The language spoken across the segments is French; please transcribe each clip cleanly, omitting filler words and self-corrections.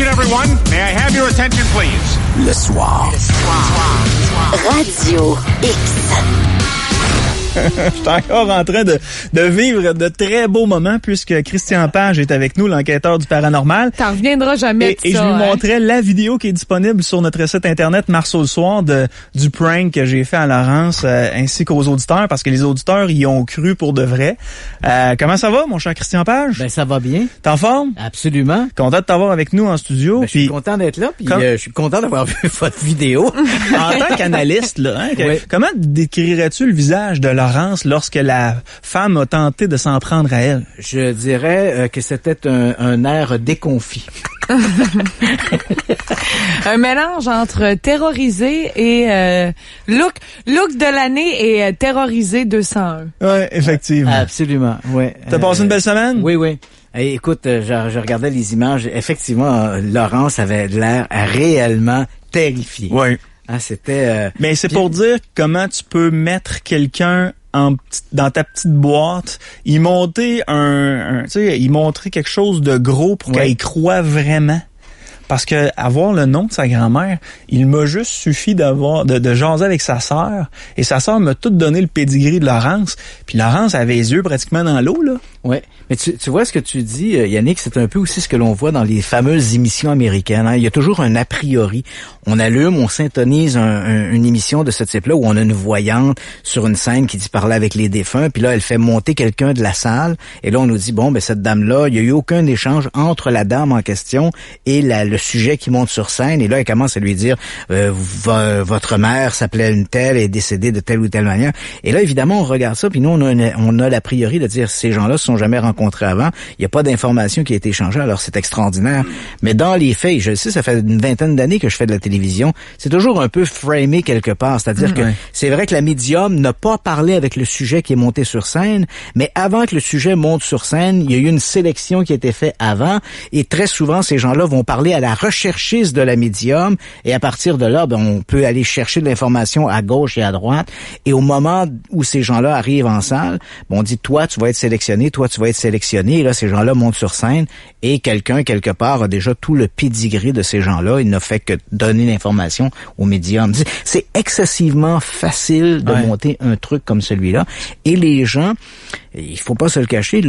Everyone, may I have your attention, please? Le soir. Radio X. Je suis encore en train de vivre de très beaux moments puisque Christian Page est avec nous, l'enquêteur du paranormal. T'en reviendras jamais Et je lui montrais la vidéo qui est disponible sur notre site internet Marceau le soir du prank que j'ai fait à Laurence ainsi qu'aux auditeurs parce que les auditeurs y ont cru pour de vrai. Comment ça va, mon cher Christian Page? Ben ça va bien. T'es en forme? Absolument. Content de t'avoir avec nous en studio. Ben, je suis content d'être là, puis je suis content d'avoir vu votre vidéo. En tant qu'analyste, là, oui. Comment décrirais-tu le visage de Laurence lorsque la femme a tenté de s'en prendre à elle? Je dirais que c'était un air déconfit. Un mélange entre terrorisé et look de l'année et terrorisé 201. Ouais, effectivement. Absolument, ouais. T'as passé une belle semaine? Oui, oui. Et écoute, je regardais les images. Effectivement, Laurence avait l'air réellement terrifiée. Oui. Ah, c'était. Mais c'est pour dire comment tu peux mettre quelqu'un dans ta petite boîte, y monter y montrer quelque chose de gros pour qu'elle y croie vraiment. Parce que avoir le nom de sa grand-mère, il m'a juste suffi de jaser avec sa sœur. Et sa sœur m'a tout donné le pédigree de Laurence. Puis Laurence avait les yeux pratiquement dans l'eau, là. Ouais. Mais tu vois ce que tu dis, Yannick, c'est un peu aussi ce que l'on voit dans les fameuses émissions américaines. Hein? Il y a toujours un a priori. On allume, on syntonise une émission de ce type-là où on a une voyante sur une scène qui dit parler avec les défunts. Puis là, elle fait monter quelqu'un de la salle. Et là, on nous dit, bon, ben cette dame-là, il y a eu aucun échange entre la dame en question et le sujet qui monte sur scène. Et là, elle commence à lui dire, votre mère s'appelait une telle et est décédée de telle ou telle manière. Et là, évidemment, on regarde ça. Puis nous, on a l'a priori de dire, ces gens-là se sont jamais rencontrés avant. Il n'y a pas d'information qui a été échangée. Alors, c'est extraordinaire. Mais dans les faits, je le sais, ça fait une vingtaine d'années que je fais de la télévision. C'est toujours un peu framé quelque part. C'est-à-dire que c'est vrai que la médium n'a pas parlé avec le sujet qui est monté sur scène, mais avant que le sujet monte sur scène, il y a eu une sélection qui a été faite avant. Et très souvent, ces gens-là vont parler à la recherchiste de la médium. Et à partir de là, ben, on peut aller chercher de l'information à gauche et à droite. Et au moment où ces gens-là arrivent en salle, ben, on dit, toi, tu vas être sélectionné, toi, tu vas être sélectionné. Et là, ces gens-là montent sur scène et quelqu'un, quelque part, a déjà tout le pédigré de ces gens-là. Il n'a fait que donner l'information aux médiums. C'est excessivement facile de monter un truc comme celui-là. Et les gens, il faut pas se le cacher,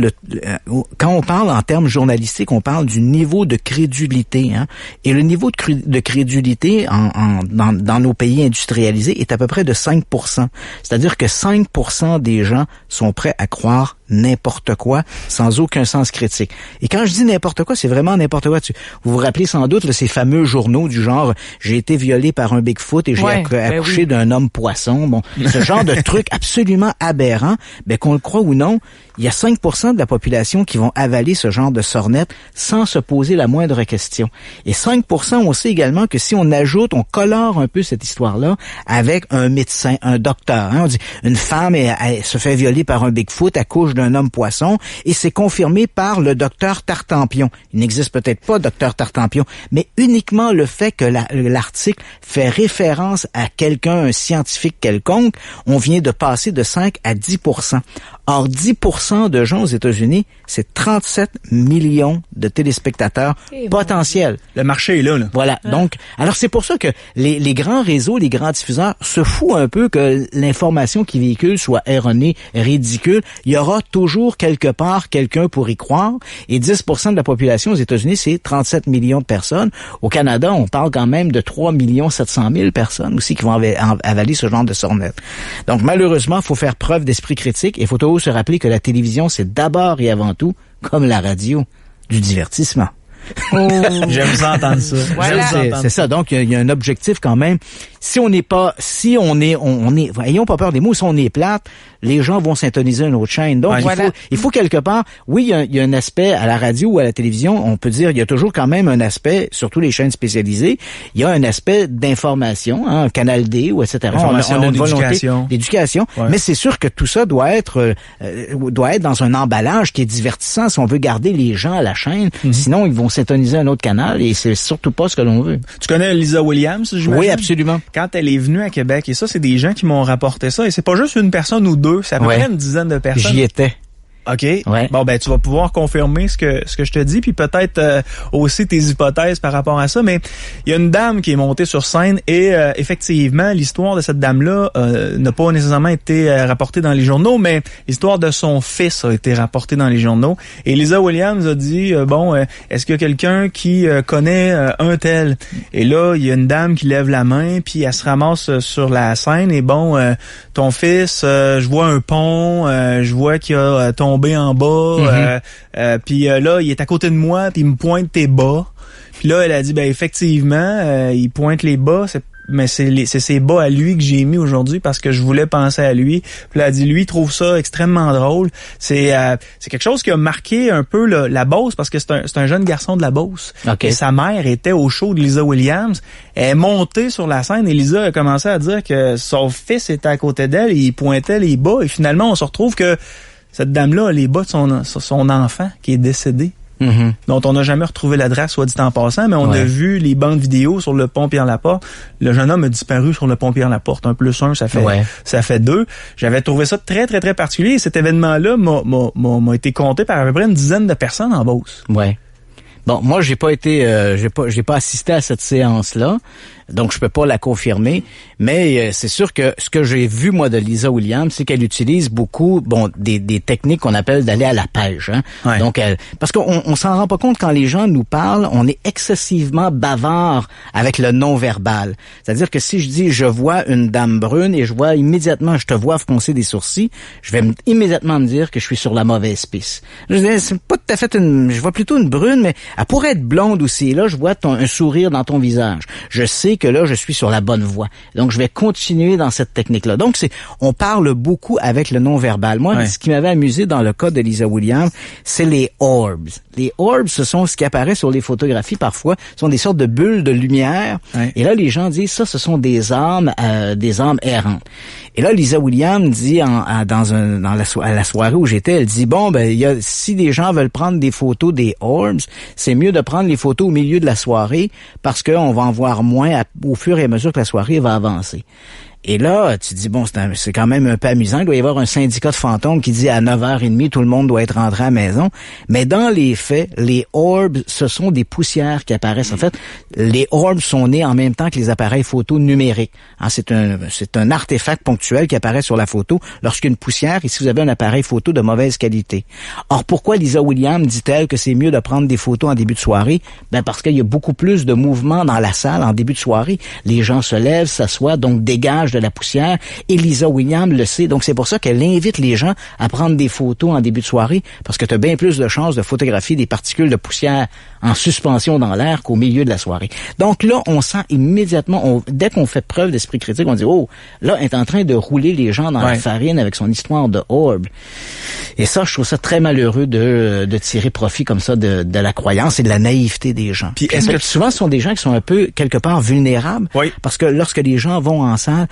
quand on parle en termes journalistiques, on parle du niveau de crédulité. Hein? Et le niveau de crédulité dans nos pays industrialisés est à peu près de 5%. C'est-à-dire que 5% des gens sont prêts à croire n'importe quoi sans aucun sens critique. Et quand je dis n'importe quoi, c'est vraiment n'importe quoi. Vous vous rappelez sans doute ces fameux journaux du genre « J'ai été violé par un Bigfoot et j'ai accouché d'un homme poisson ». Bon, ce genre de truc absolument aberrant, ben qu'on le croit ou non, il y a 5% de la population qui vont avaler ce genre de sornettes sans se poser la moindre question. Et 5%, on sait également que si on on colore un peu cette histoire-là avec un médecin, un docteur. Hein, on dit une femme elle se fait violer par un Bigfoot, accouche d'un homme poisson et c'est confirmé par le docteur Tartampion. Il n'existe peut-être pas docteur Tartampion, mais uniquement le fait que l'article fait référence à quelqu'un, un scientifique quelconque, on vient de passer de 5 à 10%. Or, 10% de gens aux États-Unis, c'est 37 millions de téléspectateurs potentiels. Le marché est là. Voilà. Donc, alors c'est pour ça que les grands réseaux, les grands diffuseurs se foutent un peu que l'information qu'ils véhiculent soit erronée, ridicule. Il y aura toujours quelque part quelqu'un pour y croire. Et 10% de la population aux États-Unis, c'est 37 millions de personnes. Au Canada, on parle quand même de 3 700 000 personnes aussi qui vont avaler ce genre de sornettes. Donc, malheureusement, il faut faire preuve d'esprit critique et il faut toujours se rappeler que la télévision, c'est d'abord et avant tout, comme la radio, du divertissement. Oh. J'aime ça entendre ça. Voilà. C'est ça. Donc, il y a un objectif quand même. Si on est, ayons pas peur des mots, si on est plate, les gens vont syntoniser une autre chaîne. Donc, il faut quelque part, oui, il y a un aspect à la radio ou à la télévision, on peut dire, il y a toujours quand même un aspect, surtout les chaînes spécialisées, il y a un aspect d'information, hein, Canal D ou etc. On a une volonté d'éducation. Ouais. Mais c'est sûr que tout ça doit être dans un emballage qui est divertissant si on veut garder les gens à la chaîne. Mm-hmm. Sinon, ils vont syntoniser un autre canal et c'est surtout pas ce que l'on veut. Tu connais Lisa Williams, j'imagine? Oui, absolument. Quand elle est venue à Québec, et ça, c'est des gens qui m'ont rapporté ça, et c'est pas juste une personne ou deux, c'est à peu près une dizaine de personnes. J'y étais. OK. Ouais. Bon, ben, tu vas pouvoir confirmer ce que je te dis, puis peut-être aussi tes hypothèses par rapport à ça. Mais il y a une dame qui est montée sur scène et effectivement, l'histoire de cette dame-là n'a pas nécessairement été rapportée dans les journaux, mais l'histoire de son fils a été rapportée dans les journaux. Et Lisa Williams a dit, est-ce qu'il y a quelqu'un qui connaît un tel? Et là, il y a une dame qui lève la main, puis elle se ramasse sur la scène. Et ton fils, je vois un pont, je vois qu'il a tombé en bas, puis là, il est à côté de moi, puis il me pointe tes bas. Puis là, elle a dit, ben effectivement, il pointe les bas, mais c'est ses bas à lui que j'ai mis aujourd'hui parce que je voulais penser à lui. Puis là, elle dit, lui, il trouve ça extrêmement drôle. C'est quelque chose qui a marqué un peu la Beauce parce que c'est un jeune garçon de la Beauce. Okay. Et sa mère était au show de Lisa Williams. Elle est montée sur la scène et Lisa a commencé à dire que son fils était à côté d'elle et il pointait les bas. Et finalement, on se retrouve que cette dame-là a les bas de son enfant qui est décédé. Dont on n'a jamais retrouvé l'adresse, soit dit en passant, mais on a vu les bandes vidéo sur le pont Pierre-Laporte. Le jeune homme a disparu sur le pont Pierre-Laporte. 1+1, ça fait 2. J'avais trouvé ça très, très, très particulier. Et cet événement-là m'a été compté par à peu près une dizaine de personnes en Beauce. Ouais. Bon, moi, j'ai pas assisté à cette séance-là, donc je peux pas la confirmer, mais c'est sûr que ce que j'ai vu, moi, de Lisa Williams, c'est qu'elle utilise beaucoup, des techniques qu'on appelle d'aller à la pêche, hein. Ouais. Donc, parce qu'on s'en rend pas compte quand les gens nous parlent, on est excessivement bavard avec le non-verbal. C'est-à-dire que si je dis, je vois une dame brune et je te vois froncer des sourcils, je vais immédiatement me dire que je suis sur la mauvaise piste. Je dis, c'est pas tout à fait je vois plutôt une brune, mais elle pourrait être blonde aussi. Là, je vois un sourire dans ton visage. Je sais que là, je suis sur la bonne voie. Donc, je vais continuer dans cette technique-là. Donc, on parle beaucoup avec le non-verbal. Moi, ce qui m'avait amusé dans le cas de Lisa Williams, c'est les orbs. Les orbs, ce sont ce qui apparaît sur les photographies parfois. Ce sont des sortes de bulles de lumière. Ouais. Et là, les gens disent, ça, ce sont des âmes errantes. Et là, Lisa Williams dit à la soirée où j'étais, elle dit, si des gens veulent prendre des photos des orbs, c'est mieux de prendre les photos au milieu de la soirée parce qu'on va en voir moins au fur et à mesure que la soirée va avancer. Et là, tu dis, c'est quand même un peu amusant. Il doit y avoir un syndicat de fantômes qui dit à 9h30, tout le monde doit être rentré à la maison. Mais dans les faits, les orbs, ce sont des poussières qui apparaissent. En fait, les orbs sont nés en même temps que les appareils photo numériques. C'est un artefact ponctuel qui apparaît sur la photo lorsqu'une poussière, et si vous avez un appareil photo de mauvaise qualité. Or, pourquoi Lisa Williams dit-elle que c'est mieux de prendre des photos en début de soirée? Parce qu'il y a beaucoup plus de mouvement dans la salle en début de soirée. Les gens se lèvent, s'assoient, donc dégagent de la poussière, et Lisa Williams le sait. Donc, c'est pour ça qu'elle invite les gens à prendre des photos en début de soirée, parce que tu as bien plus de chances de photographier des particules de poussière en suspension dans l'air qu'au milieu de la soirée. Donc là, on sent immédiatement, dès qu'on fait preuve d'esprit critique, on dit, là, elle est en train de rouler les gens dans la farine avec son histoire de orbe. Et ça, je trouve ça très malheureux de tirer profit comme ça de la croyance et de la naïveté des gens. Puis souvent, ce sont des gens qui sont un peu, quelque part, vulnérables, parce que lorsque les gens vont en salle,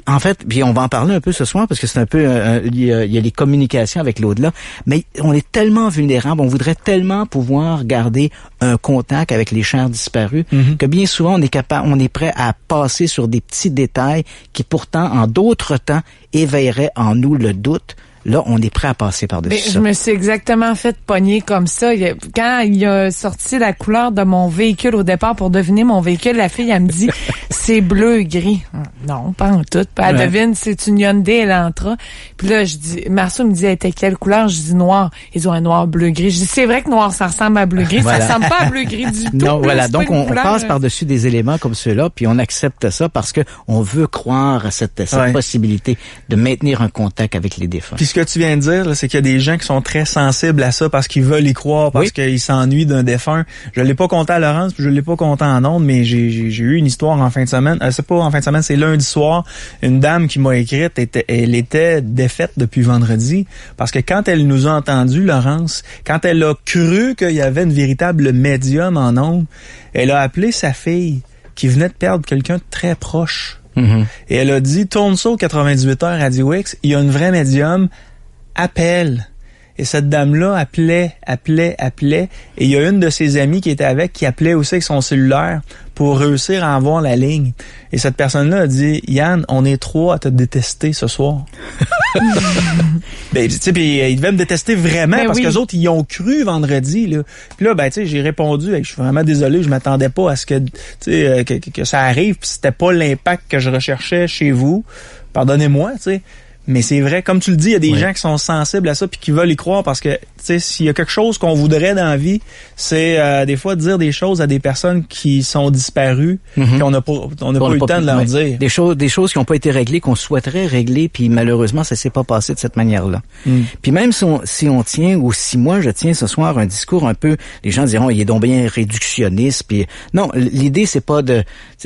en fait, puis on va en parler un peu ce soir parce que c'est un peu il y a les communications avec l'au-delà, mais on est tellement vulnérable, on voudrait tellement pouvoir garder un contact avec les chers disparus que bien souvent on est prêt à passer sur des petits détails qui pourtant en d'autres temps éveilleraient en nous le doute. Là, on est prêt à passer par-dessus ça. Je me suis exactement fait pogner comme ça. Quand il a sorti la couleur de mon véhicule au départ pour deviner mon véhicule, la fille, elle me dit, c'est bleu gris. Non, pas en tout. Puis elle devine, c'est une Hyundai Elantra. Puis là, je dis, Marceau me dit, elle était quelle couleur? Je dis noir. Ils ont un noir bleu gris. Je dis, c'est vrai que noir, ça ressemble à bleu gris. Ça ressemble pas à bleu gris du tout. Non, voilà. Donc, on passe par-dessus des éléments comme ceux-là, puis on accepte ça parce que on veut croire à cette possibilité de maintenir un contact avec les défunts. Puis ce que tu viens de dire, là, c'est qu'il y a des gens qui sont très sensibles à ça parce qu'ils veulent y croire, parce qu'ils s'ennuient d'un défunt. Je l'ai pas compté à Laurence, puis je l'ai pas compté en ondes, mais j'ai eu une histoire en fin de semaine. C'est pas en fin de semaine, c'est lundi soir. Une dame qui m'a écrite, elle était défaite depuis vendredi parce que quand elle nous a entendus, Laurence, quand elle a cru qu'il y avait une véritable médium en ondes, elle a appelé sa fille qui venait de perdre quelqu'un de très proche. Et elle a dit, tourne ça au 98h Radio X, il y a une vraie médium, appelle. Et cette dame-là appelait. Et il y a une de ses amies qui était avec, qui appelait aussi avec son cellulaire pour réussir à avoir la ligne. Et cette personne-là a dit, Yann, on est 3 à te détester ce soir. Ben, tu sais, puis ils devaient me détester vraiment parce que les autres, ils y ont cru vendredi, là. Puis là, ben, tu sais, j'ai répondu, je suis vraiment désolé, je m'attendais pas à ce que, tu sais, que ça arrive, puis c'était pas l'impact que je recherchais chez vous. Pardonnez-moi, tu sais. Mais c'est vrai, comme tu le dis, il y a des gens qui sont sensibles à ça puis qui veulent y croire parce que, tu sais, s'il y a quelque chose qu'on voudrait dans la vie, c'est des fois dire des choses à des personnes qui sont disparues, puis on n'a pas eu le temps de leur dire. Des choses qui n'ont pas été réglées, qu'on souhaiterait régler, puis malheureusement, ça s'est pas passé de cette manière-là. Puis même si on tient, ou si moi je tiens ce soir un discours un peu, les gens diront, il est donc bien réductionniste, puis non, l'idée c'est pas de,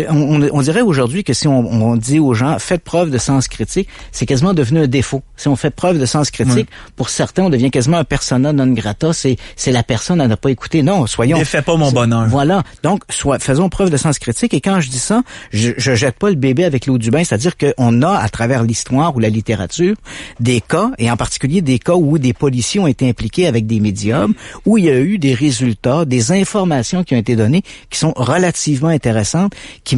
on dirait aujourd'hui que si on dit aux gens, faites preuve de sens critique, c'est quasiment devenu un défaut. Si on fait preuve de sens critique, pour certains, on devient quasiment un persona non grata. C'est la personne à ne pas écouter. Non, soyons... Ne fais pas mon bonheur. Voilà. Donc, faisons preuve de sens critique. Et quand je dis ça, je jette pas le bébé avec l'eau du bain. C'est-à-dire qu'on a, à travers l'histoire ou la littérature, des cas, et en particulier des cas où des policiers ont été impliqués avec des médiums, où il y a eu des résultats, des informations qui ont été données, qui sont relativement intéressantes, qui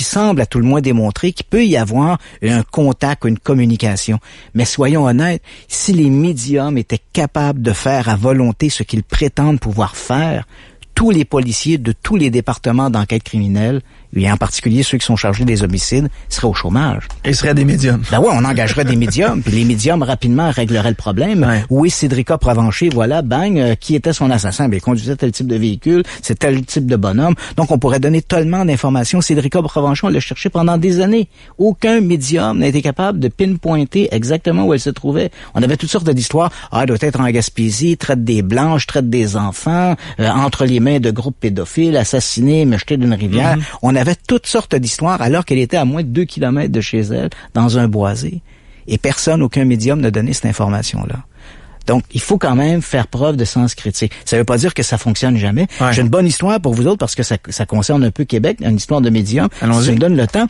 semblent à tout le moins démontrer qu'il peut y avoir un contact, une communication. Mais soyons honnêtes, si les médiums étaient capables de faire à volonté ce qu'ils prétendent pouvoir faire, tous les policiers de tous les départements d'enquête criminelle, et en particulier ceux qui sont chargés des homicides, seraient au chômage. Ils seraient des médiums. Ben ouais, on engagerait des médiums, puis les médiums rapidement régleraient le problème. Ouais. Oui, Cédrica Provencher, voilà, bang, qui était son assassin? Ben, il conduisait tel type de véhicule, c'est tel type de bonhomme. Donc, on pourrait donner tellement d'informations. Cédrica Provencher, on l'a cherché pendant des années. Aucun médium n'a été capable de pinpointer exactement où elle se trouvait. On avait toutes sortes d'histoires. Ah, elle doit être en Gaspésie, traite des blanches, traite des enfants, entre les mains de groupes pédophiles, assassinés, mais jetés d'une rivière. On avait toutes sortes d'histoires alors qu'elle était à moins de 2 kilomètres de chez elle, dans un boisé. Et aucun médium n'a donné cette information-là. Donc, il faut quand même faire preuve de sens critique. Ça veut pas dire que ça fonctionne jamais. Ouais. J'ai une bonne histoire pour vous autres parce que ça concerne un peu Québec, une histoire de médium. Allons-y. Si tu me donnes le temps.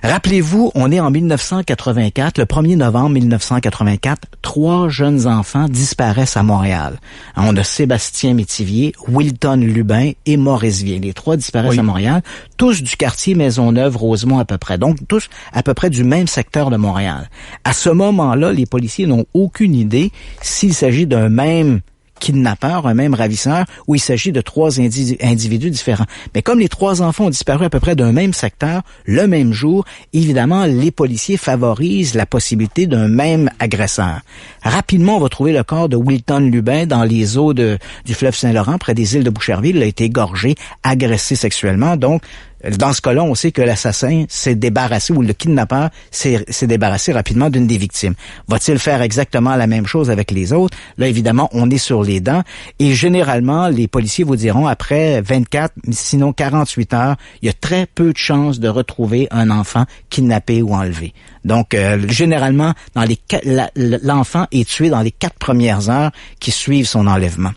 Rappelez-vous, on est en 1984, le 1er novembre 1984, 3 jeunes enfants disparaissent à Montréal. On a Sébastien Métivier, Wilton Lubin et Maurice Vier. Les 3 disparaissent à Montréal, tous du quartier Maisonneuve-Rosemont à peu près, donc tous à peu près du même secteur de Montréal. À ce moment-là, les policiers n'ont aucune idée s'il s'agit d'un même kidnappeur, un même ravisseur, où il s'agit de 3 individus différents. Mais comme les 3 enfants ont disparu à peu près d'un même secteur, le même jour, évidemment, les policiers favorisent la possibilité d'un même agresseur. Rapidement, on va trouver le corps de Wilton Lubin dans les eaux du fleuve Saint-Laurent, près des îles de Boucherville. Il a été égorgé, agressé sexuellement. Donc, dans ce cas-là, on sait que l'assassin s'est débarrassé, ou le kidnappeur s'est débarrassé rapidement d'une des victimes. Va-t-il faire exactement la même chose avec les autres? Là, évidemment, on est sur les dents. Et généralement, les policiers vous diront, après 24, sinon 48 heures, il y a très peu de chances de retrouver un enfant kidnappé ou enlevé. Donc, généralement, l'enfant est tué dans les 4 premières heures qui suivent son enlèvement.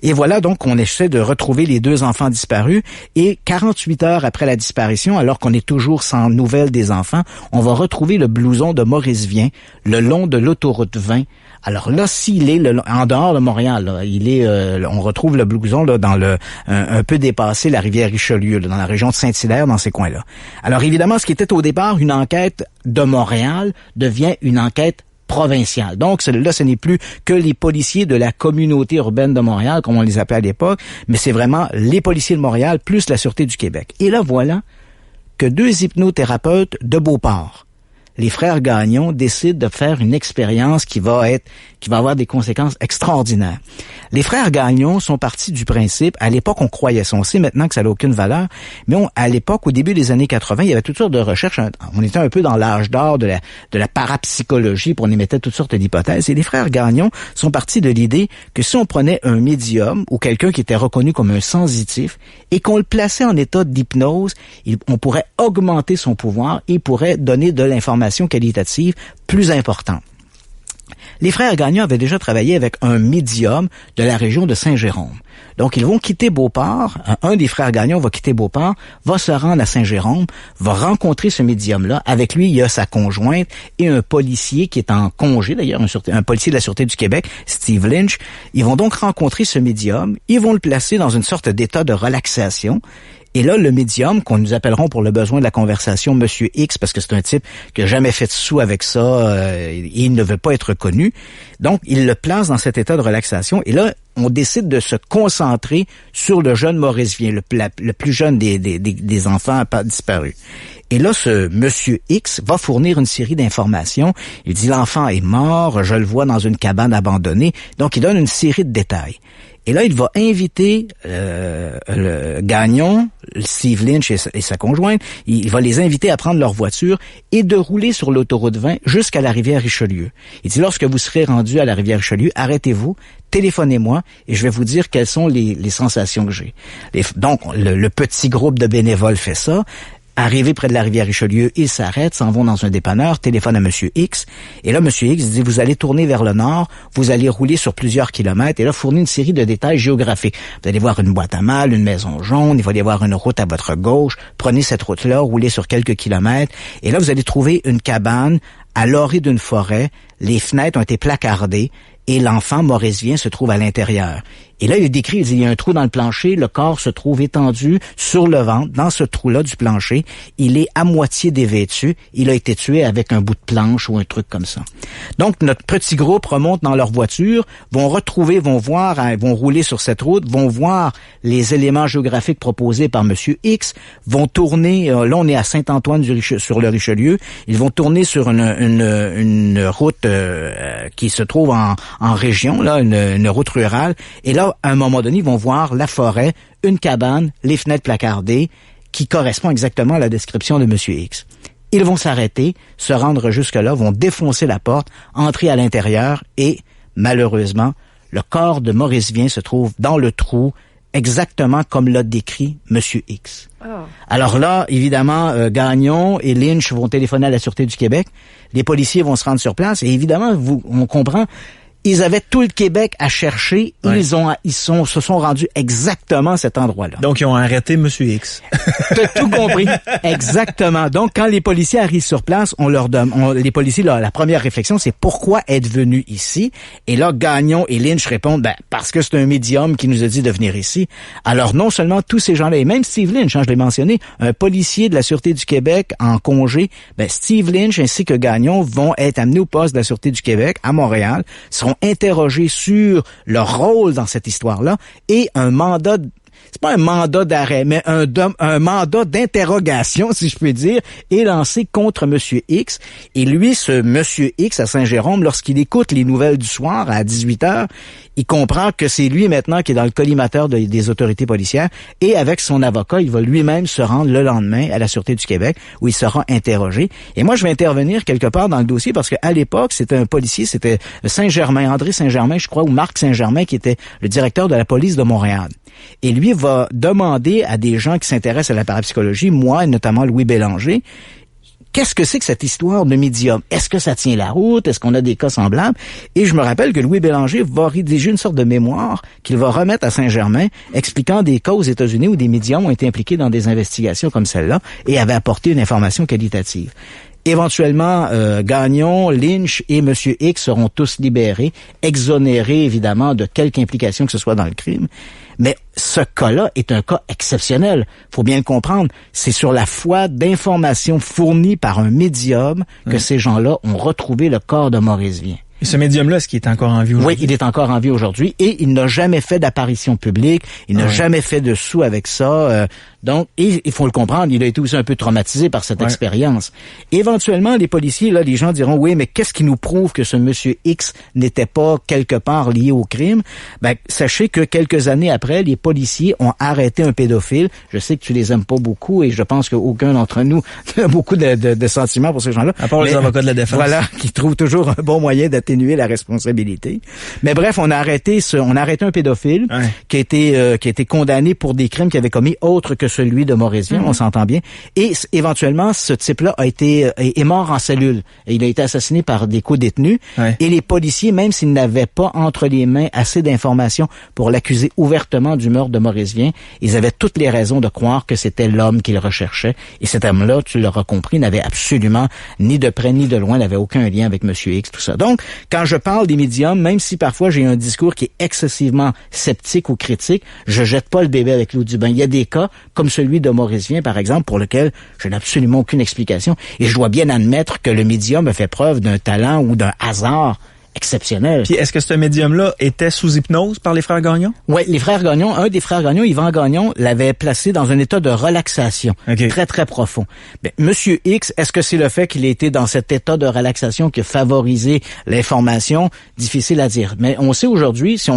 Et voilà, donc, on essaie de retrouver les 2 enfants disparus. Et 48 heures après la disparition, alors qu'on est toujours sans nouvelles des enfants, on va retrouver le blouson de Maurice Vien le long de l'autoroute 20. Alors là, s'il est en dehors de Montréal, là, on retrouve le blouson là, dans un peu dépassé la rivière Richelieu, là, dans la région de Saint-Hilaire, dans ces coins-là. Alors évidemment, ce qui était au départ une enquête de Montréal devient une enquête provinciale. Donc, là, ce n'est plus que les policiers de la communauté urbaine de Montréal, comme on les appelait à l'époque, mais c'est vraiment les policiers de Montréal plus la Sûreté du Québec. Et là, voilà que 2 hypnothérapeutes de Beauport, les frères Gagnon, décident de faire une expérience qui va avoir des conséquences extraordinaires. Les frères Gagnon sont partis du principe, à l'époque on croyait ça, on sait maintenant que ça n'a aucune valeur, mais à l'époque, au début des années 80, il y avait toutes sortes de recherches, on était un peu dans l'âge d'or de la parapsychologie, puis on émettait toutes sortes d'hypothèses, et les frères Gagnon sont partis de l'idée que si on prenait un médium, ou quelqu'un qui était reconnu comme un sensitif, et qu'on le plaçait en état d'hypnose, on pourrait augmenter son pouvoir et pourrait donner de l'information qualitative plus importante. Les frères Gagnon avaient déjà travaillé avec un médium de la région de Saint-Jérôme. Donc, ils vont quitter Beauport. Un des frères Gagnon va quitter Beauport, va se rendre à Saint-Jérôme, va rencontrer ce médium-là. Avec lui, il y a sa conjointe et un policier qui est en congé, d'ailleurs, un policier de la Sûreté du Québec, Steve Lynch. Ils vont donc rencontrer ce médium. Ils vont le placer dans une sorte d'état de relaxation. Et là, le médium, qu'on nous appellerons pour le besoin de la conversation Monsieur X, parce que c'est un type qui a jamais fait de sous avec ça, et il ne veut pas être connu. Donc, il le place dans cet état de relaxation. Et là, on décide de se concentrer sur le jeune Maurice Vien, le plus jeune des enfants disparus. Et là, ce Monsieur X va fournir une série d'informations. Il dit, l'enfant est mort, je le vois dans une cabane abandonnée. Donc, il donne une série de détails. Et là, il va inviter le Gagnon, Steve Lynch et sa conjointe, il va les inviter à prendre leur voiture et de rouler sur l'autoroute 20 jusqu'à la rivière Richelieu. Il dit, lorsque vous serez rendu à la rivière Richelieu, arrêtez-vous, téléphonez-moi et je vais vous dire quelles sont les sensations que j'ai. Donc, le petit groupe de bénévoles fait ça. Arrivé près de la rivière Richelieu, ils s'arrêtent, s'en vont dans un dépanneur, téléphonent à Monsieur X. Et là, Monsieur X dit, vous allez tourner vers le nord, vous allez rouler sur plusieurs kilomètres. Et là, fournit une série de détails géographiques. Vous allez voir une boîte à mal, une maison jaune, il va y avoir une route à votre gauche. Prenez cette route-là, roulez sur quelques kilomètres. Et là, vous allez trouver une cabane à l'orée d'une forêt. Les fenêtres ont été placardées. Et l'enfant, Maurice Vien, se trouve à l'intérieur. Et là, il décrit, il dit, il y a un trou dans le plancher, le corps se trouve étendu sur le ventre, dans ce trou-là du plancher. Il est à moitié dévêtu. Il a été tué avec un bout de planche ou un truc comme ça. Donc, notre petit groupe remonte dans leur voiture, vont rouler sur cette route, vont voir les éléments géographiques proposés par Monsieur X, vont tourner, là, on est à Saint-Antoine sur le Richelieu, ils vont tourner sur une route qui se trouve en région, là, une route rurale. Et là, à un moment donné, ils vont voir la forêt, une cabane, les fenêtres placardées, qui correspond exactement à la description de Monsieur X. Ils vont s'arrêter, se rendre jusque-là, vont défoncer la porte, entrer à l'intérieur et, malheureusement, le corps de Maurice Vien se trouve dans le trou, exactement comme l'a décrit Monsieur X. Oh. Alors là, évidemment, Gagnon et Lynch vont téléphoner à la Sûreté du Québec. Les policiers vont se rendre sur place et évidemment, on comprend, ils avaient tout le Québec à chercher. Ouais. Ils se sont rendus exactement à cet endroit-là. Donc, ils ont arrêté Monsieur X. T'as tout compris. Exactement. Donc, quand les policiers arrivent sur place, les policiers, la première réflexion, c'est pourquoi être venu ici? Et là, Gagnon et Lynch répondent, parce que c'est un médium qui nous a dit de venir ici. Alors, non seulement tous ces gens-là, et même Steve Lynch, je l'ai mentionné, un policier de la Sûreté du Québec en congé, Steve Lynch ainsi que Gagnon vont être amenés au poste de la Sûreté du Québec à Montréal, seront interrogés sur leur rôle dans cette histoire-là et un mandat, c'est pas un mandat d'arrêt, mais un mandat d'interrogation, si je peux dire, est lancé contre Monsieur X. Et lui, ce Monsieur X à Saint-Jérôme, lorsqu'il écoute les nouvelles du soir à 18h, il comprend que c'est lui maintenant qui est dans le collimateur des autorités policières et avec son avocat, il va lui-même se rendre le lendemain à la Sûreté du Québec où il sera interrogé. Et moi, je vais intervenir quelque part dans le dossier parce qu'à l'époque, c'était un policier, c'était Saint-Germain, André Saint-Germain, je crois, ou Marc Saint-Germain qui était le directeur de la police de Montréal. Et lui va demander à des gens qui s'intéressent à la parapsychologie, moi et notamment Louis Bélanger, qu'est-ce que c'est que cette histoire de médium? Est-ce que ça tient la route? Est-ce qu'on a des cas semblables? Et je me rappelle que Louis Bélanger va rédiger une sorte de mémoire qu'il va remettre à Saint-Germain, expliquant des cas aux États-Unis où des médiums ont été impliqués dans des investigations comme celle-là et avaient apporté une information qualitative. Éventuellement, Gagnon, Lynch et Monsieur X seront tous libérés, exonérés évidemment de quelque implication que ce soit dans le crime. Mais ce cas-là est un cas exceptionnel. Faut bien le comprendre. C'est sur la foi d'informations fournies par un médium que ces gens-là ont retrouvé le corps de Maurice Vien. Et ce médium-là, est-ce qu'il est encore en vie aujourd'hui? Oui, il est encore en vie aujourd'hui et il n'a jamais fait d'apparition publique. Il n'a jamais fait de sous avec ça. Donc, et il faut le comprendre, il a été aussi un peu traumatisé par cette expérience. Éventuellement, les policiers, là, les gens diront, oui, mais qu'est-ce qui nous prouve que ce monsieur X n'était pas quelque part lié au crime? Sachez que quelques années après, les policiers ont arrêté un pédophile. Je sais que tu les aimes pas beaucoup et je pense qu'aucun d'entre nous n'a beaucoup de sentiments pour ces gens-là. À part les avocats de la défense. Voilà, qui trouvent toujours un bon moyen d'atténuer la responsabilité. Mais bref, on a arrêté un pédophile qui a été condamné pour des crimes qu'il avait commis autres que celui de Maurice Vien, on s'entend bien. Et éventuellement, ce type-là est mort en cellule. Et il a été assassiné par des co-détenus. Et les policiers, même s'ils n'avaient pas entre les mains assez d'informations pour l'accuser ouvertement du meurtre de Maurice Vien, ils avaient toutes les raisons de croire que c'était l'homme qu'ils recherchaient. Et cet homme-là, tu l'auras compris, n'avait absolument ni de près ni de loin, n'avait aucun lien avec Monsieur X, tout ça. Donc, quand je parle des médiums, même si parfois j'ai un discours qui est excessivement sceptique ou critique, je jette pas le bébé avec l'eau du bain. Il y a des cas, comme celui de Maurice Vien, par exemple, pour lequel je n'ai absolument aucune explication. Et je dois bien admettre que le médium a fait preuve d'un talent ou d'un hasard exceptionnel. Puis est-ce que ce médium-là était sous hypnose par les frères Gagnon? Oui, les frères Gagnon, un des frères Gagnon, Yvan Gagnon, l'avait placé dans un état de relaxation très, très profond. Ben, Monsieur X, est-ce que c'est le fait qu'il était dans cet état de relaxation qui a favorisé l'information? Difficile à dire. Mais on sait aujourd'hui, si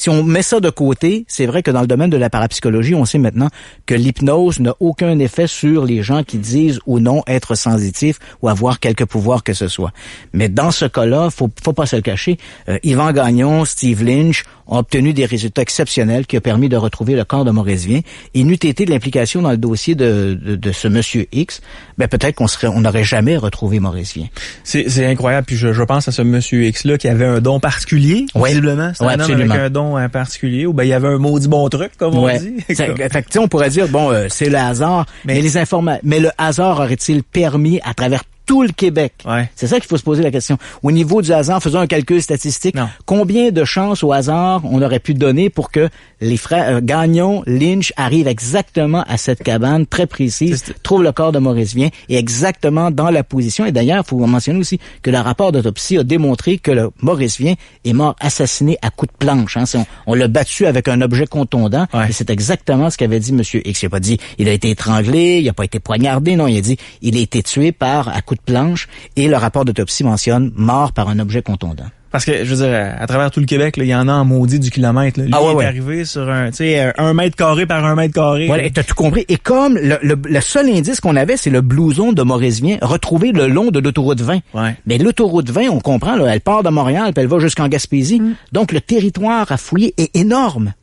on met ça de côté, c'est vrai que dans le domaine de la parapsychologie, on sait maintenant que l'hypnose n'a aucun effet sur les gens qui disent ou non être sensitifs ou avoir quelque pouvoir que ce soit. Mais dans ce cas-là, faut pas se le cacher. Yvan Gagnon, Steve Lynch ont obtenu des résultats exceptionnels qui ont permis de retrouver le corps de Maurice Vien. Et n'eût été de l'implication dans le dossier de ce monsieur X, ben peut-être on n'aurait jamais retrouvé Maurice Vien. C'est incroyable. Puis je pense à ce monsieur X-là qui avait un don particulier, visiblement. C'est un homme avec un don particulier. Ou ben il y avait un maudit bon truc, comme on dit. Fait on pourrait dire, bon, c'est le hasard, mais le hasard aurait-il permis, à travers tout le Québec. Ouais. C'est ça qu'il faut se poser la question. Au niveau du hasard, faisons un calcul statistique. Non. Combien de chances au hasard on aurait pu donner pour que les frères Gagnon, Lynch arrivent exactement à cette cabane très précise, trouvent le corps de Maurice Vien et exactement dans la position. Et d'ailleurs, il faut mentionner aussi que le rapport d'autopsie a démontré que le Maurice Vien est mort assassiné à coups de planche. Hein. On l'a battu avec un objet contondant et c'est exactement ce qu'avait dit Monsieur X. Il n'a pas dit il a été étranglé, il n'a pas été poignardé. Non, il a dit il a été tué par à coups de planche et le rapport d'autopsie mentionne mort par un objet contondant. Parce que, je veux dire, à travers tout le Québec, il y en a en maudit du kilomètre. Là. Lui est arrivé sur un mètre carré par 1 mètre carré. Voilà, et t'as tout compris. Et comme le seul indice qu'on avait, c'est le blouson de Maurice Vien, retrouvé le long de l'autoroute 20. Ouais. Mais l'autoroute 20, on comprend, là, elle part de Montréal, puis elle va jusqu'en Gaspésie. Donc, le territoire à fouiller est énorme.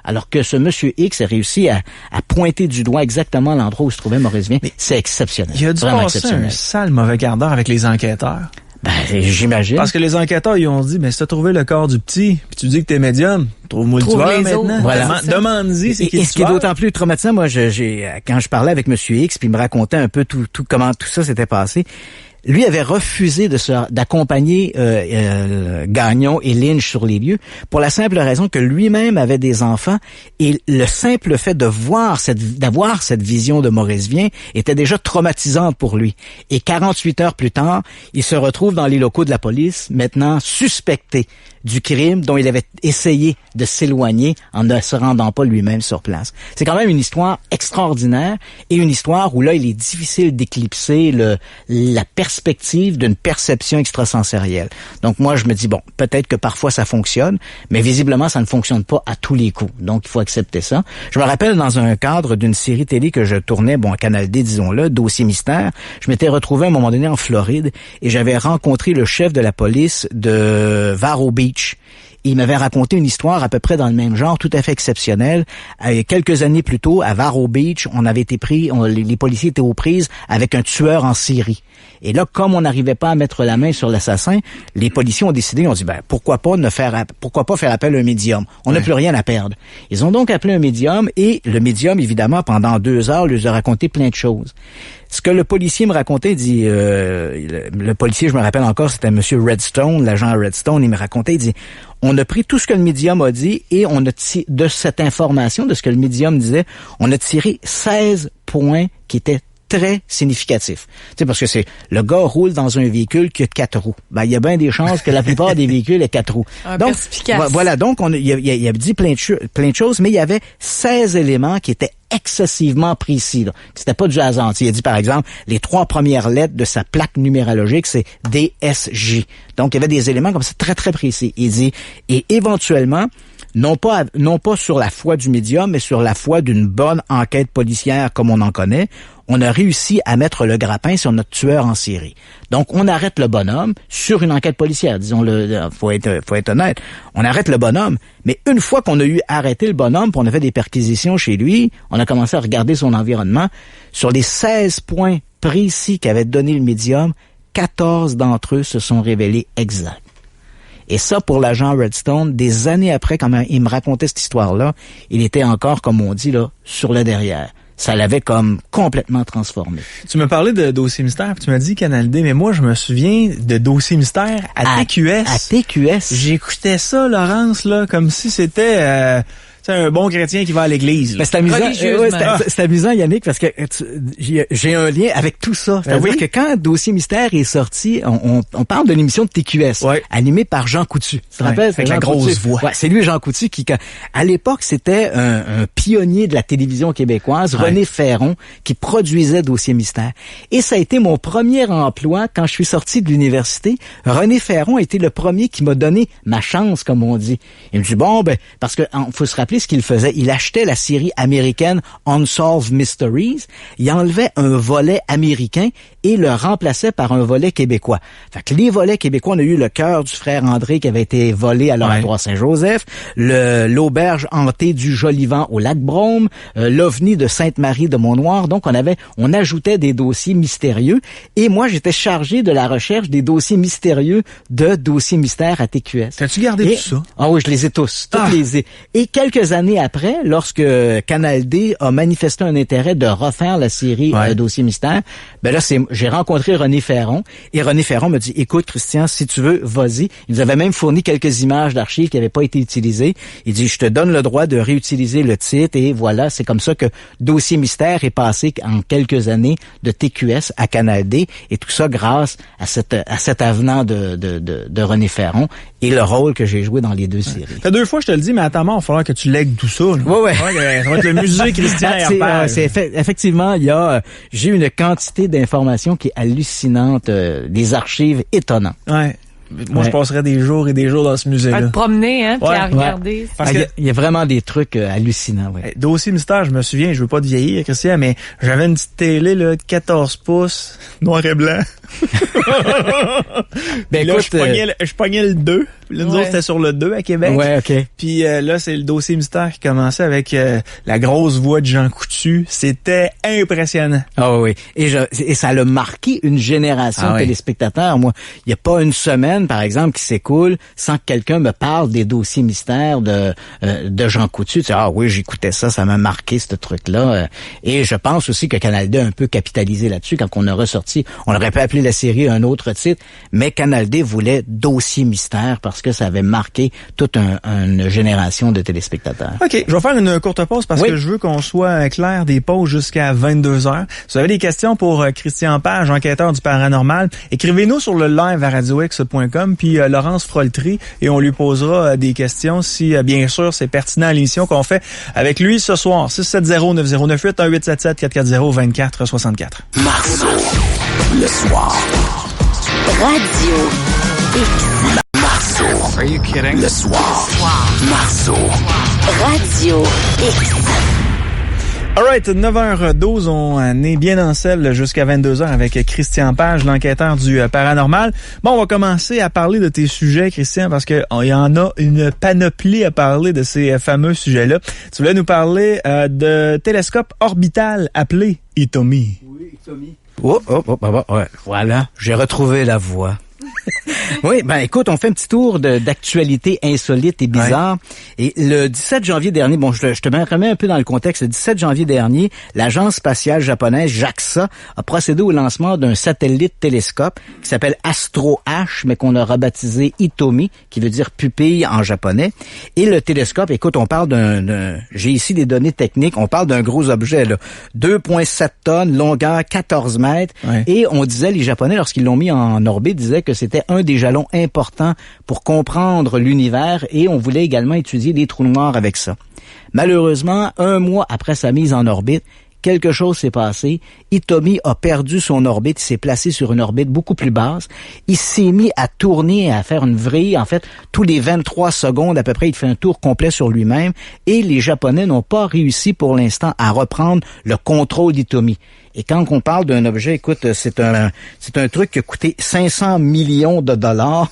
Alors que ce monsieur X a réussi à pointer du doigt exactement l'endroit où se trouvait Maurice Vien. C'est exceptionnel. Il a dû passer un sale mauvais quart d'heure avec les enquêteurs. Ben, j'imagine. Parce que les enquêteurs, ils ont dit, mais si t'as trouvé le corps du petit, puis tu dis que t'es médium, trouve-moi le tueur maintenant. Voilà. Demande-y, c'est qui le tueur. Et ce qui est d'autant plus traumatisant, moi, quand je parlais avec monsieur X, puis il me racontait un peu tout comment tout ça s'était passé, lui avait refusé d'accompagner Gagnon et Lynch sur les lieux pour la simple raison que lui-même avait des enfants et le simple fait d'avoir cette vision de Maurice Vien était déjà traumatisante pour lui. Et 48 heures plus tard, il se retrouve dans les locaux de la police, maintenant suspecté du crime dont il avait essayé de s'éloigner en ne se rendant pas lui-même sur place. C'est quand même une histoire extraordinaire et une histoire où là, il est difficile d'éclipser la perspective d'une perception extrasensorielle. Donc moi, je me dis, bon, peut-être que parfois ça fonctionne, mais visiblement, ça ne fonctionne pas à tous les coups. Donc, il faut accepter ça. Je me rappelle dans un cadre d'une série télé que je tournais, à Canal D, disons-le, Dossier Mystère, je m'étais retrouvé à un moment donné en Floride et j'avais rencontré le chef de la police de Vero Beach. Il m'avait raconté une histoire à peu près dans le même genre, tout à fait exceptionnelle. Quelques années plus tôt, à Vero Beach, on avait été pris, les policiers étaient aux prises avec un tueur en série. Et là, comme on n'arrivait pas à mettre la main sur l'assassin, les policiers ont décidé, on dit, pourquoi pas faire appel à un médium? On n'a plus rien à perdre. Ils ont donc appelé un médium et le médium, évidemment, pendant 2 heures, lui a raconté plein de choses. Ce que le policier me racontait, dit, le policier, je me rappelle encore, c'était monsieur Redstone, l'agent Redstone, il me racontait, il dit, on a pris tout ce que le médium a dit et on a de cette information, de ce que le médium disait, on a tiré 16 points qui étaient très significatif. Tu sais, parce que c'est le gars roule dans un véhicule qui a 4 roues. Ben, il y a bien des chances que la plupart des véhicules aient 4 roues. Donc, voilà. Donc, il a dit plein de choses, mais il y avait 16 éléments qui étaient excessivement précis. Là. C'était pas du hasard. Il a dit, par exemple, les 3 premières lettres de sa plaque numérologique, c'est DSJ. Donc, il y avait des éléments comme ça très, très précis. Il dit, et éventuellement, non pas sur la foi du médium, mais sur la foi d'une bonne enquête policière comme on en connaît, on a réussi à mettre le grappin sur notre tueur en série. Donc, on arrête le bonhomme sur une enquête policière, disons-le, faut être honnête. On arrête le bonhomme, mais une fois qu'on a eu arrêté le bonhomme, puis on a fait des perquisitions chez lui, on a commencé à regarder son environnement. Sur les 16 points précis qu'avait donné le médium, 14 d'entre eux se sont révélés exacts. Et ça, pour l'agent Redstone, des années après, quand il me racontait cette histoire-là, il était encore, comme on dit, là, sur le derrière. Ça l'avait comme complètement transformé. Tu me parlais de Dossier Mystère, puis tu m'as dit Canal D, mais moi, je me souviens de Dossier Mystère à TQS. À TQS. J'écoutais ça, Laurence, là, comme si c'était... c'est un bon chrétien qui va à l'église. Ben, c'est amusant. C'est amusant, Yannick, parce que j'ai un lien avec tout ça. C'est-à-dire que quand Dossier Mystère est sorti, on parle d'une émission de TQS, animée par Jean Coutu. Tu te rappelles? Avec la grosse voix. Ouais, c'est lui, Jean Coutu, qui, à l'époque, c'était un pionnier de la télévision québécoise, René Ferron, qui produisait Dossier Mystère. Et ça a été mon premier emploi quand je suis sorti de l'université. René Ferron a été le premier qui m'a donné ma chance, comme on dit. Il me dit, parce que faut se rappeler ce qu'il faisait. Il achetait la série américaine Unsolved Mysteries. Il enlevait un volet américain et le remplaçait par un volet québécois. Fait que les volets québécois, on a eu le cœur du frère André qui avait été volé à l'Oratoire Saint-Joseph, l'auberge hantée du Jolivant au lac Brome, l'OVNI de Sainte-Marie de Mont-Noir. Donc, on ajoutait des dossiers mystérieux. Et moi, j'étais chargé de la recherche des dossiers mystérieux de Dossier Mystère à TQS. T'as-tu gardé tout ça? Ah oui, je les ai tous. Et quelques années après, lorsque Canal D a manifesté un intérêt de refaire la série Dossier Mystère, ben là, j'ai rencontré René Ferron. Et René Ferron me dit, écoute, Christian, si tu veux, vas-y. Il nous avait même fourni quelques images d'archives qui n'avaient pas été utilisées. Il dit, je te donne le droit de réutiliser le titre. Et voilà, c'est comme ça que Dossier Mystère est passé en quelques années de TQS à Canal D. Et tout ça grâce à cet avenant de René Ferron et le rôle que j'ai joué dans les deux séries. Ça fait 2 fois, je te le dis, mais attends, il va falloir que tu lègues tout ça. Ouais. Ça va être le musée Christian Herpage. Effectivement, j'ai une quantité d'informations qui est hallucinante, des archives étonnantes. Ouais. Moi, je passerais des jours et des jours dans ce musée-là. À te promener, puis à regarder. Parce que il y a vraiment des trucs hallucinants. Ouais. Dossier Mystère, je me souviens, je veux pas te vieillir, Christian, mais j'avais une petite télé là, de 14 pouces, noir et blanc. Ben là, écoute, je pognais le 2. Là, nous autres, c'était sur le 2 à Québec. Ouais, OK. Puis là, c'est le Dossier Mystère qui commençait avec la grosse voix de Jean Coutu. C'était impressionnant. Ah oui. Et ça l'a marqué une génération de téléspectateurs. Moi, il y a pas une semaine, par exemple, qui s'écoule sans que quelqu'un me parle des Dossiers Mystères de Jean Coutu. Tu sais, ah oui, j'écoutais ça m'a marqué, ce truc-là. Et je pense aussi que Canal D a un peu capitalisé là-dessus quand on a ressorti. On aurait pu appeler la série un autre titre, mais Canal D voulait Dossier Mystère parce que ça avait marqué toute une génération de téléspectateurs. OK, je vais faire une courte pause parce que je veux qu'on soit clair des pauses jusqu'à 22h. Si vous avez des questions pour Christian Page, enquêteur du paranormal, écrivez-nous sur le live à radiox.com, puis Laurence fera le tri et on lui posera des questions si, bien sûr, c'est pertinent à l'émission qu'on fait avec lui ce soir. 670-9098, 1877-440-2464. Marceau, le soir. Radio X. Marceau. Are you kidding? Le soir. Marceau. Radio X. Alright, 9h12, on est bien en selle jusqu'à 22h avec Christian Page, l'enquêteur du paranormal. Bon, on va commencer à parler de tes sujets, Christian, parce que il y en a une panoplie à parler de ces fameux sujets-là. Tu voulais nous parler de télescope orbital appelé Hitomi. Oui, Hitomi. Voilà, j'ai retrouvé la voix. Oui, ben écoute, on fait un petit tour d'actualité insolite et bizarre. Ouais. Et le 17 janvier dernier, bon, je te remets un peu dans le contexte. Le 17 janvier dernier, l'agence spatiale japonaise JAXA a procédé au lancement d'un satellite télescope qui s'appelle Astro H, mais qu'on a rebaptisé Hitomi, qui veut dire pupille en japonais. Et le télescope, écoute, on parle j'ai ici des données techniques, on parle d'un gros objet, là. 2,7 tonnes, longueur 14 mètres. Ouais. Et on disait, les Japonais, lorsqu'ils l'ont mis en orbite, disaient que c'était un des jalons importants pour comprendre l'univers et on voulait également étudier les trous noirs avec ça. Malheureusement, 1 mois après sa mise en orbite, quelque chose s'est passé. Hitomi a perdu son orbite, il s'est placé sur une orbite beaucoup plus basse. Il s'est mis à tourner, à faire une vrille. En fait, tous les 23 secondes à peu près, il fait un tour complet sur lui-même. Et les Japonais n'ont pas réussi pour l'instant à reprendre le contrôle d'Hitomi. Et quand on parle d'un objet, écoute, c'est un truc qui a coûté 500 millions de dollars.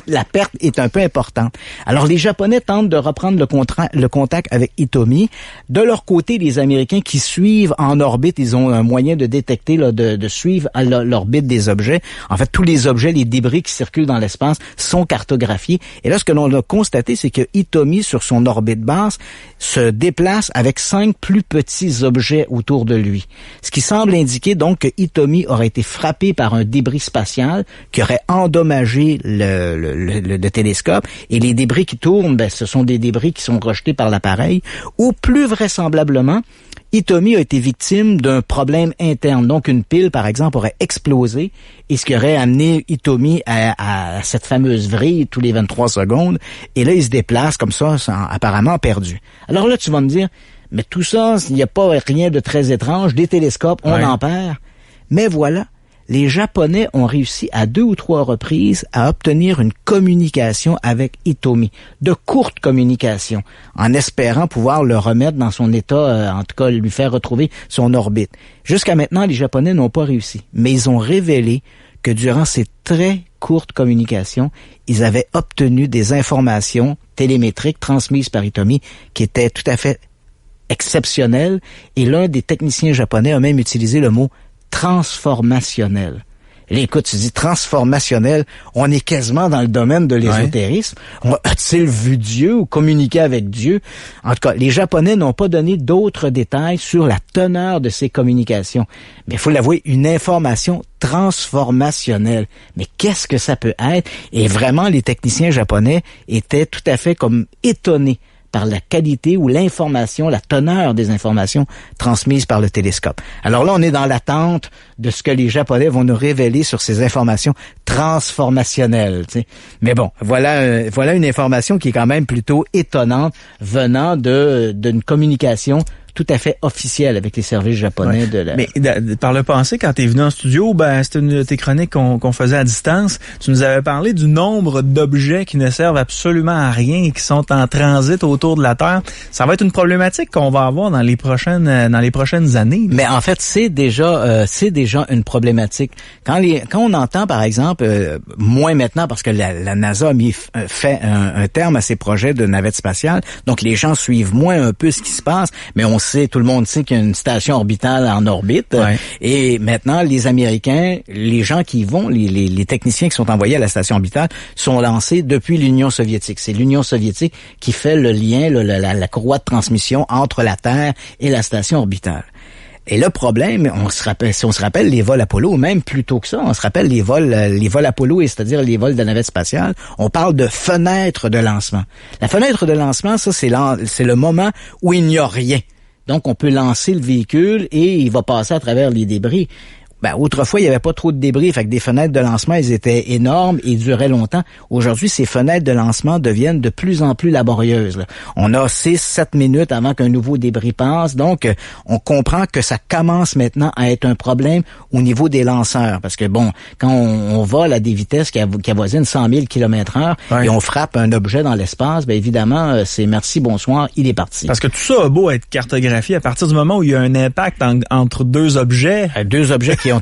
La perte est un peu importante. Alors, les Japonais tentent de reprendre le contact avec Hitomi. De leur côté, les Américains qui suivent suivent en orbite, ils ont un moyen de détecter, là, de suivre à l'orbite des objets. En fait, tous les objets, les débris qui circulent dans l'espace sont cartographiés. Et là, ce que l'on a constaté, c'est que Hitomi, sur son orbite basse, se déplace avec 5 plus petits objets autour de lui. Ce qui semble indiquer donc que Hitomi aurait été frappé par un débris spatial qui aurait endommagé le télescope. Et les débris qui tournent, ce sont des débris qui sont rejetés par l'appareil. Ou plus vraisemblablement, Hitomi a été victime d'un problème interne. Donc, une pile, par exemple, aurait explosé et ce qui aurait amené Hitomi à cette fameuse vrille tous les 23 secondes. Et là, il se déplace comme ça, apparemment perdu. Alors là, tu vas me dire, mais tout ça, il n'y a pas rien de très étrange. Des télescopes, on en perd. Mais voilà, les Japonais ont réussi à 2 ou 3 reprises à obtenir une communication avec Hitomi, de courte communication, en espérant pouvoir le remettre dans son état, en tout cas lui faire retrouver son orbite. Jusqu'à maintenant, les Japonais n'ont pas réussi, mais ils ont révélé que durant ces très courtes communications, ils avaient obtenu des informations télémétriques transmises par Hitomi qui étaient tout à fait exceptionnelles, et l'un des techniciens japonais a même utilisé le mot transformationnel. Là, écoute, tu dis transformationnel, on est quasiment dans le domaine de l'ésotérisme. A-t-il vu Dieu ou communiqué avec Dieu? En tout cas, les Japonais n'ont pas donné d'autres détails sur la teneur de ces communications. Mais il faut l'avouer, une information transformationnelle. Mais qu'est-ce que ça peut être? Et vraiment, les techniciens japonais étaient tout à fait comme étonnés par la qualité ou l'information, la teneur des informations transmises par le télescope. Alors là, on est dans l'attente de ce que les Japonais vont nous révéler sur ces informations transformationnelles. Tu sais. Mais bon, voilà une information qui est quand même plutôt étonnante venant d'une communication tout à fait officielle avec les services japonais de la... Mais par le passé, quand t'es venu en studio, c'était une de tes chroniques qu'on faisait à distance. Tu nous avais parlé du nombre d'objets qui ne servent absolument à rien et qui sont en transit autour de la Terre. Ça va être une problématique qu'on va avoir dans les prochaines années. Mais en fait, c'est déjà une problématique. Quand on entend, par exemple, moins maintenant parce que la NASA a fait un terme à ses projets de navette spatiale, donc les gens suivent moins un peu ce qui se passe, mais tout le monde sait qu'il y a une station orbitale en orbite. Ouais. Et maintenant, les Américains, les gens qui y vont, les techniciens qui sont envoyés à la station orbitale sont lancés depuis l'Union soviétique. C'est l'Union soviétique qui fait le lien, la courroie de transmission entre la Terre et la station orbitale. Et le problème, si on se rappelle les vols Apollo, ou même plus tôt que ça, on se rappelle les vols Apollo, et c'est-à-dire les vols de navette spatiale, on parle de fenêtre de lancement. La fenêtre de lancement, ça, c'est le moment où il n'y a rien. Donc, on peut lancer le véhicule et il va passer à travers les débris. Autrefois, il n'y avait pas trop de débris, fait que des fenêtres de lancement, elles étaient énormes et duraient longtemps. Aujourd'hui, ces fenêtres de lancement deviennent de plus en plus laborieuses. Là. On a 6-7 minutes avant qu'un nouveau débris passe, donc on comprend que ça commence maintenant à être un problème au niveau des lanceurs. Parce que quand on vole à des vitesses qui avoisinent 100 000 km/h et on frappe un objet dans l'espace, évidemment, c'est merci, bonsoir, il est parti. Parce que tout ça a beau être cartographié, à partir du moment où il y a un impact entre deux objets... Deux objets qui ont une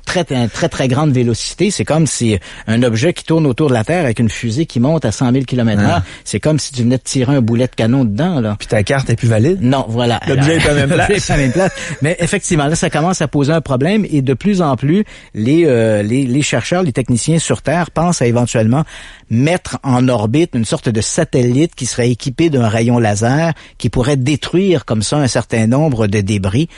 très, très grande vélocité. C'est comme si un objet qui tourne autour de la Terre avec une fusée qui monte à 100 000 km/h, c'est comme si tu venais de tirer un boulet de canon dedans, là. Puis ta carte est plus valide? Non, voilà. L'objet est pas à même place. Mais effectivement, là, ça commence à poser un problème et de plus en plus, les chercheurs, les techniciens sur Terre pensent à éventuellement mettre en orbite une sorte de satellite qui serait équipé d'un rayon laser qui pourrait détruire comme ça un certain nombre de débris.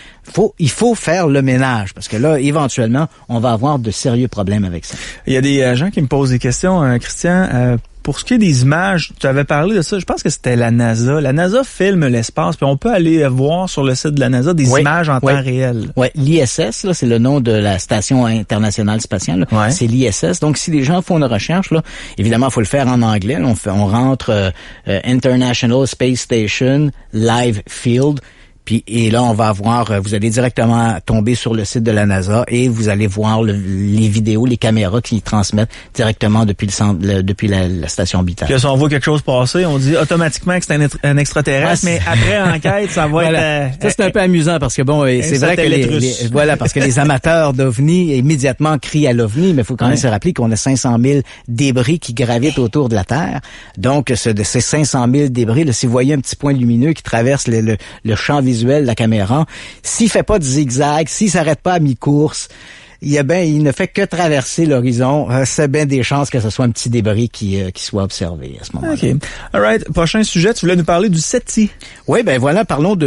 Il faut faire le ménage parce que là, éventuellement, on va avoir de sérieux problèmes avec ça. Il y a des gens qui me posent des questions, Christian. Pour ce qui est des images, tu avais parlé de ça, je pense que c'était la NASA. La NASA filme l'espace, puis on peut aller voir sur le site de la NASA des images en temps réel. Oui, l'ISS, là, c'est le nom de la Station internationale spatiale. Ouais. C'est l'ISS. Donc, si les gens font une recherche, là, évidemment, il faut le faire en anglais. Là, on rentre International Space Station Live Field. Et là, on va avoir, vous allez directement tomber sur le site de la NASA et vous allez voir les vidéos, les caméras qui transmettent directement depuis depuis la station orbitale. Puis si on voit quelque chose passer, on dit automatiquement que c'est un extraterrestre, mais après enquête, ça va être... Ça, c'est un peu amusant parce que c'est vrai que parce que les amateurs d'OVNI immédiatement crient à l'OVNI, mais il faut quand même se rappeler qu'on a 500 000 débris qui gravitent autour de la Terre. Donc, de ces 500 000 débris, là, si vous voyez un petit point lumineux qui traverse le champ visuel visuel de la caméra, s'il fait pas de zigzag, s'il s'arrête pas à mi-course, il ne fait que traverser l'horizon. C'est bien des chances que ce soit un petit débris qui soit observé à ce moment-là. OK. All right. Prochain sujet, tu voulais nous parler du SETI. Oui, ben voilà, parlons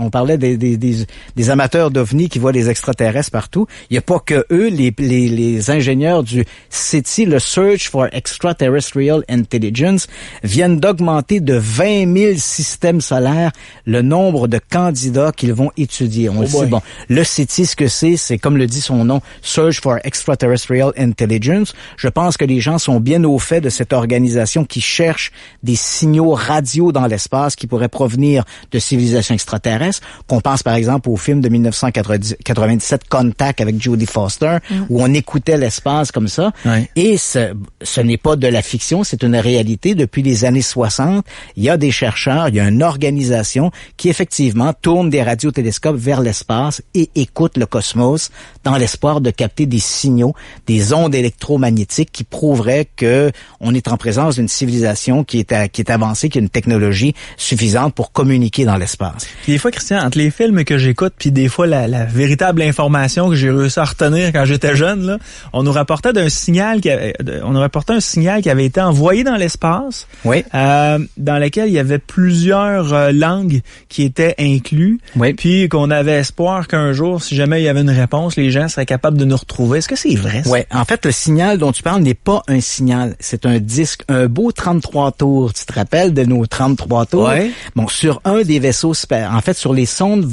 on parlait des amateurs d'OVNI qui voient les extraterrestres partout. Il n'y a pas que eux, les ingénieurs du SETI, le Search for Extraterrestrial Intelligence, viennent d'augmenter de 20 000 systèmes solaires le nombre de candidats qu'ils vont étudier. On le sait, bon, le SETI, ce que c'est comme le dit son nom, Search for Extraterrestrial Intelligence. Je pense que les gens sont bien au fait de cette organisation qui cherche des signaux radio dans l'espace qui pourraient provenir de civilisations extraterrestres. Qu'on pense par exemple au film de 1997 Contact avec Jodie Foster, où on écoutait l'espace comme ça. Ouais. Et ce n'est pas de la fiction, c'est une réalité. Depuis les années 60, il y a des chercheurs, il y a une organisation qui effectivement tourne des radiotélescopes vers l'espace et écoute le cosmos dans l'espoir de capter des signaux, des ondes électromagnétiques qui prouveraient que on est en présence d'une civilisation qui est avancée, qui a une technologie suffisante pour communiquer dans l'espace. Puis des fois, Christian, entre les films que j'écoute, puis des fois la véritable information que j'ai réussi à retenir quand j'étais jeune, là, on nous rapportait un signal qui avait été envoyé dans l'espace, oui. Dans lequel il y avait plusieurs langues qui étaient incluses, oui. Puis qu'on avait espoir qu'un jour, si jamais il y avait une réponse, les gens seraient capables de nous retrouver. Est-ce que c'est vrai, ça? Oui, en fait, le signal dont tu parles n'est pas un signal. C'est un disque, un beau 33 tours. Tu te rappelles de nos 33 tours? Oui. Bon, sur un des vaisseaux, en fait, sur les sondes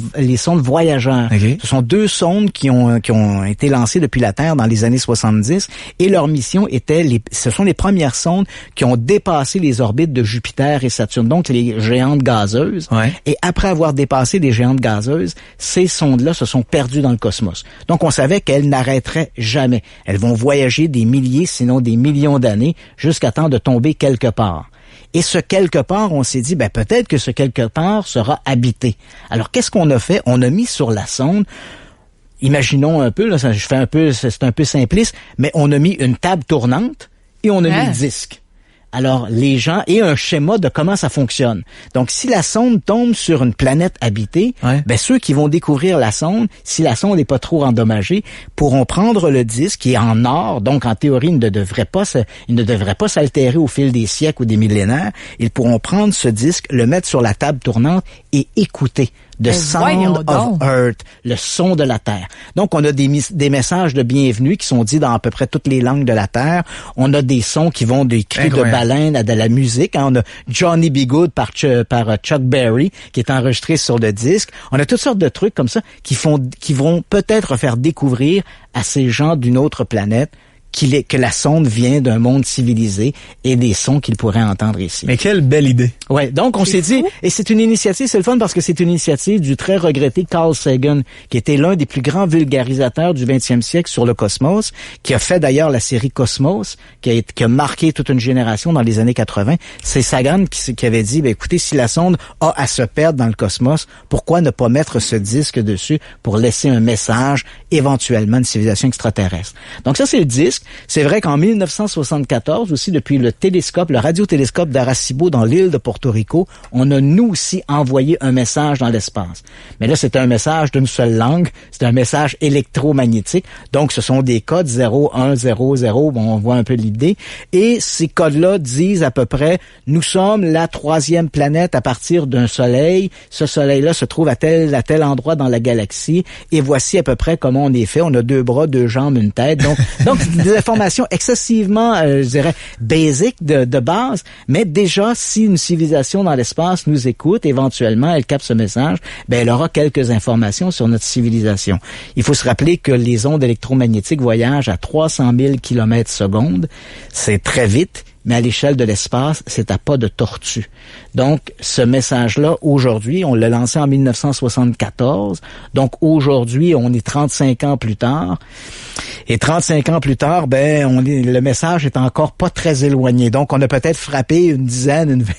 voyageurs. Okay. Ce sont 2 sondes qui ont été lancées depuis la Terre dans les années 70 et leur mission était, ce sont les premières sondes qui ont dépassé les orbites de Jupiter et Saturne, donc les géantes gazeuses. Ouais. Et après avoir dépassé les géantes gazeuses, ces sondes-là se sont perdues dans le cosmos. Donc, on savait qu'elles n'arrêteraient jamais. Elles vont voyager des milliers, sinon des millions d'années, jusqu'à temps de tomber quelque part. Et ce quelque part, on s'est dit, peut-être que ce quelque part sera habité. Alors, qu'est-ce qu'on a fait? On a mis sur la sonde, imaginons un peu, là, c'est un peu simpliste, mais on a mis une table tournante et on a mis le disque. Alors, les gens, et un schéma de comment ça fonctionne. Donc, si la sonde tombe sur une planète habitée, ceux qui vont découvrir la sonde, si la sonde n'est pas trop endommagée, pourront prendre le disque qui est en or, donc en théorie, il ne devrait pas s'altérer au fil des siècles ou des millénaires. Ils pourront prendre ce disque, le mettre sur la table tournante et écouter. The Sound of Earth, le son de la Terre. Donc, on a des messages de bienvenue qui sont dits dans à peu près toutes les langues de la Terre. On a des sons qui vont des cris de baleine à de la musique. On a Johnny B. Good par Chuck Berry qui est enregistré sur le disque. On a toutes sortes de trucs comme ça qui vont peut-être faire découvrir à ces gens d'une autre planète que la sonde vient d'un monde civilisé et des sons qu'ils pourraient entendre ici. Mais quelle belle idée. Ouais, donc on s'est dit, et c'est une initiative, c'est le fun parce que c'est une initiative du très regretté Carl Sagan, qui était l'un des plus grands vulgarisateurs du 20e siècle sur le cosmos, qui a fait d'ailleurs la série Cosmos, qui a marqué toute une génération dans les années 80. C'est Sagan qui avait dit, écoutez, si la sonde a à se perdre dans le cosmos, pourquoi ne pas mettre ce disque dessus pour laisser un message, éventuellement, de civilisation extraterrestre. Donc ça, c'est le disque. C'est vrai qu'en 1974 aussi, depuis le radiotélescope d'Arecibo dans l'île de Porto Rico, on a nous aussi envoyé un message dans l'espace. Mais là, c'était un message d'une seule langue, c'est un message électromagnétique. Donc, ce sont des codes 0, 1, 0, 0, bon, on voit un peu l'idée. Et ces codes-là disent à peu près, nous sommes la 3e planète à partir d'un soleil. Ce soleil-là se trouve à tel endroit dans la galaxie. Et voici à peu près comment on est fait. On a 2 bras, 2 jambes, une tête. Donc des informations excessivement, je dirais, basiques de base, mais déjà, si une civilisation dans l'espace nous écoute, éventuellement, elle capte ce message, elle aura quelques informations sur notre civilisation. Il faut se rappeler que les ondes électromagnétiques voyagent à 300 000 km/s. C'est très vite. Mais à l'échelle de l'espace, c'est à pas de tortue. Donc, ce message-là, aujourd'hui, on l'a lancé en 1974. Donc, aujourd'hui, on est 35 ans plus tard. Et 35 ans plus tard, le message est encore pas très éloigné. Donc, on a peut-être frappé une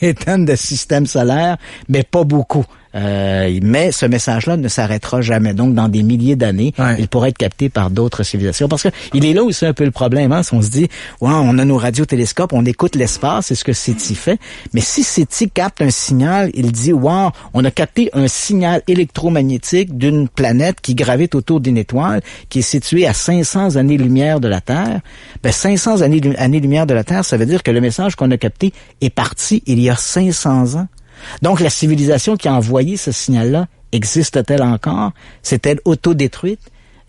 vingtaine de systèmes solaires, mais pas beaucoup. mais ce message-là ne s'arrêtera jamais. Donc, dans des milliers d'années, il pourrait être capté par d'autres civilisations. Parce que il est là aussi un peu le problème. Hein? Si on se dit, on a nos radiotélescopes, on écoute l'espace, c'est ce que SETI fait. Mais si SETI capte un signal, il dit, on a capté un signal électromagnétique d'une planète qui gravite autour d'une étoile qui est située à 500 années-lumière de la Terre. 500 années-lumière de la Terre, ça veut dire que le message qu'on a capté est parti il y a 500 ans. Donc, la civilisation qui a envoyé ce signal-là, existe-t-elle encore? S'est-elle autodétruite?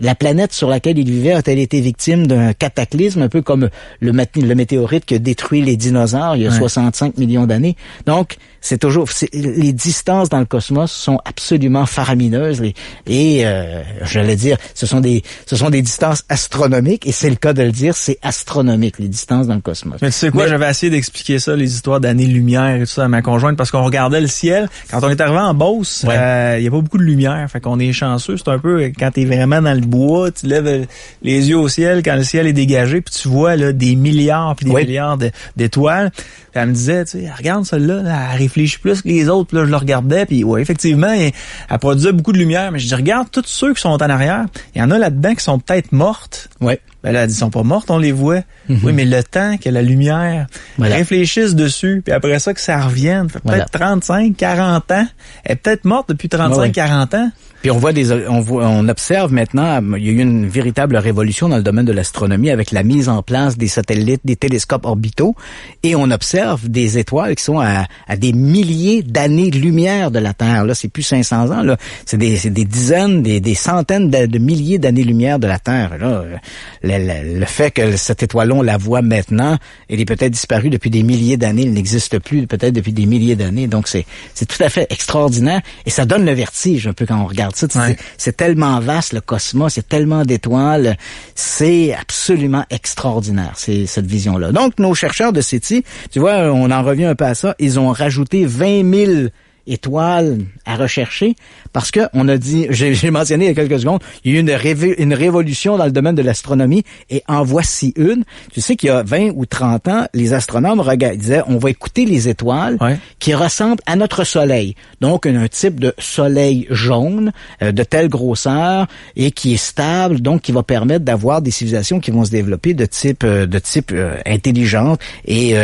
La planète sur laquelle il vivait a-t-elle été victime d'un cataclysme, un peu comme le météorite qui a détruit les dinosaures il y a 65 millions d'années? Donc, les distances dans le cosmos sont absolument faramineuses et j'allais dire, ce sont des distances astronomiques et c'est le cas de le dire, c'est astronomique, les distances dans le cosmos. Mais tu sais quoi, j'avais essayé d'expliquer ça, les histoires d'années-lumière et tout ça à ma conjointe parce qu'on regardait le ciel. Quand on est arrivé en Beauce, il y a pas beaucoup de lumière, fait qu'on est chanceux. C'est un peu quand t'es vraiment dans le bois, tu lèves les yeux au ciel quand le ciel est dégagé puis tu vois là des milliards puis des milliards d'étoiles. Puis elle me disait, tu sais, regarde celle-là, elle réfléchit plus que les autres. Puis là, je le regardais, puis effectivement, elle produisait beaucoup de lumière. Mais je dis, regarde, tous ceux qui sont en arrière, il y en a là-dedans qui sont peut-être mortes. Ouais. Ben là, ils sont pas mortes, on les voit. Mm-hmm. Oui, mais le temps que la lumière réfléchisse dessus, puis après ça, que ça revienne, fait peut-être 35, 40 ans. Elle est peut-être morte depuis 35, 40 ans. Puis on observe maintenant, il y a eu une véritable révolution dans le domaine de l'astronomie avec la mise en place des satellites, des télescopes orbitaux, et on observe des étoiles qui sont à des milliers d'années-lumière de la Terre. Là, c'est plus 500 ans. Là, c'est des dizaines, des centaines de milliers d'années-lumière de la Terre. Là, le fait que cette étoile-là, on la voit maintenant, elle est peut-être disparue depuis des milliers d'années, elle n'existe plus peut-être depuis des milliers d'années. Donc c'est tout à fait extraordinaire et ça donne le vertige un peu quand on regarde ça. C'est tellement vaste, le cosmos, c'est tellement d'étoiles, c'est absolument extraordinaire, c'est cette vision-là. Donc, nos chercheurs de SETI, tu vois, on en revient un peu à ça, ils ont rajouté 20 000 étoiles à rechercher parce que on a dit, j'ai mentionné il y a quelques secondes, il y a eu une révolution dans le domaine de l'astronomie et en voici une. Tu sais qu'il y a 20 ou 30 ans, les astronomes disaient on va écouter les étoiles qui ressemblent à notre soleil. Donc un type de soleil jaune de telle grosseur et qui est stable, donc qui va permettre d'avoir des civilisations qui vont se développer de type intelligente et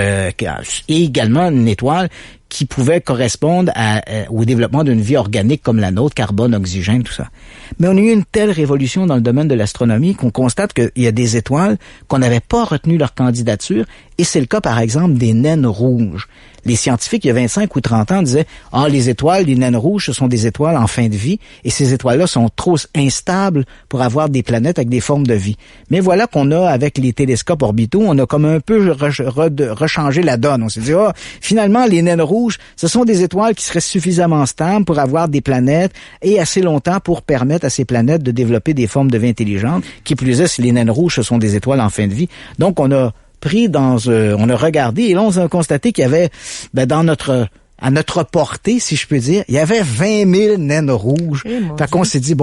également une étoile qui pouvait correspondre au développement d'une vie organique comme la nôtre, carbone, oxygène, tout ça. Mais on a eu une telle révolution dans le domaine de l'astronomie qu'on constate qu'il y a des étoiles qu'on n'avait pas retenu leur candidature, et c'est le cas, par exemple, des naines rouges. Les scientifiques, il y a 25 ou 30 ans, disaient « Ah, les étoiles, les naines rouges, ce sont des étoiles en fin de vie, et ces étoiles-là sont trop instables pour avoir des planètes avec des formes de vie. » Mais voilà qu'on a, avec les télescopes orbitaux, on a comme un peu rechangé la donne. On s'est dit « Ah, finalement, les naines rouges, ce sont des étoiles qui seraient suffisamment stables pour avoir des planètes et assez longtemps pour permettre à ces planètes de développer des formes de vie intelligentes. Qui plus est, si les naines rouges, ce sont des étoiles en fin de vie. » Donc, on a regardé et là on a constaté qu'il y avait à notre portée, si je peux dire, il y avait 20 000 naines rouges. Fait qu'on s'est dit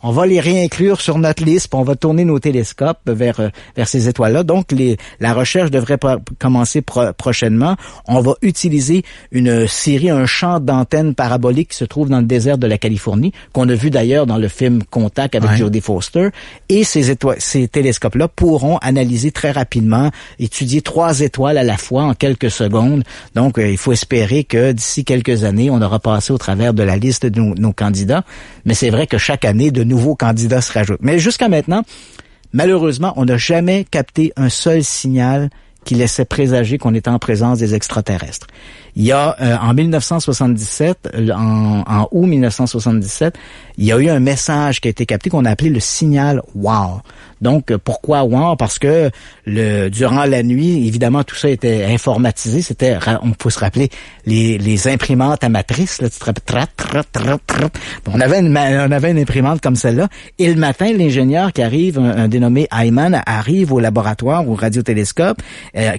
on va les réinclure sur notre liste, puis on va tourner nos télescopes vers ces étoiles-là. Donc, la recherche devrait commencer prochainement. On va utiliser un champ d'antennes paraboliques qui se trouve dans le désert de la Californie, qu'on a vu d'ailleurs dans le film Contact avec Jodie Foster. Et ces télescopes-là pourront analyser très rapidement, étudier 3 étoiles à la fois en quelques secondes. Donc, il faut espérer que d'ici quelques années, on aura passé au travers de la liste de nos candidats. Mais c'est vrai que chaque année, de nouveaux candidats se rajoutent. Mais jusqu'à maintenant, malheureusement, on n'a jamais capté un seul signal qui laissait présager qu'on était en présence des extraterrestres. Il y a, en 1977, en août 1977, il y a eu un message qui a été capté qu'on a appelé le signal WOW. Donc, pourquoi WOW? Parce que durant la nuit, évidemment, tout ça était informatisé. On peut se rappeler, les imprimantes à matrice, là, tu te rappelles, on avait une imprimante comme celle-là. Et le matin, l'ingénieur qui arrive, un dénommé Hyman, arrive au laboratoire, au radiotélescope,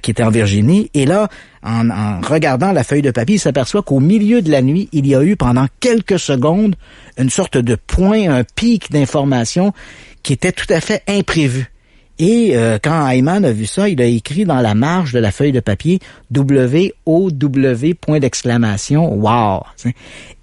qui était en Virginie. Et là, en regardant la feuille de papier, il s'aperçoit qu'au milieu de la nuit, il y a eu pendant quelques secondes une sorte de point, un pic d'information qui était tout à fait imprévu. Et quand Ayman a vu ça, il a écrit dans la marge de la feuille de papier WOW, point d'exclamation, wow.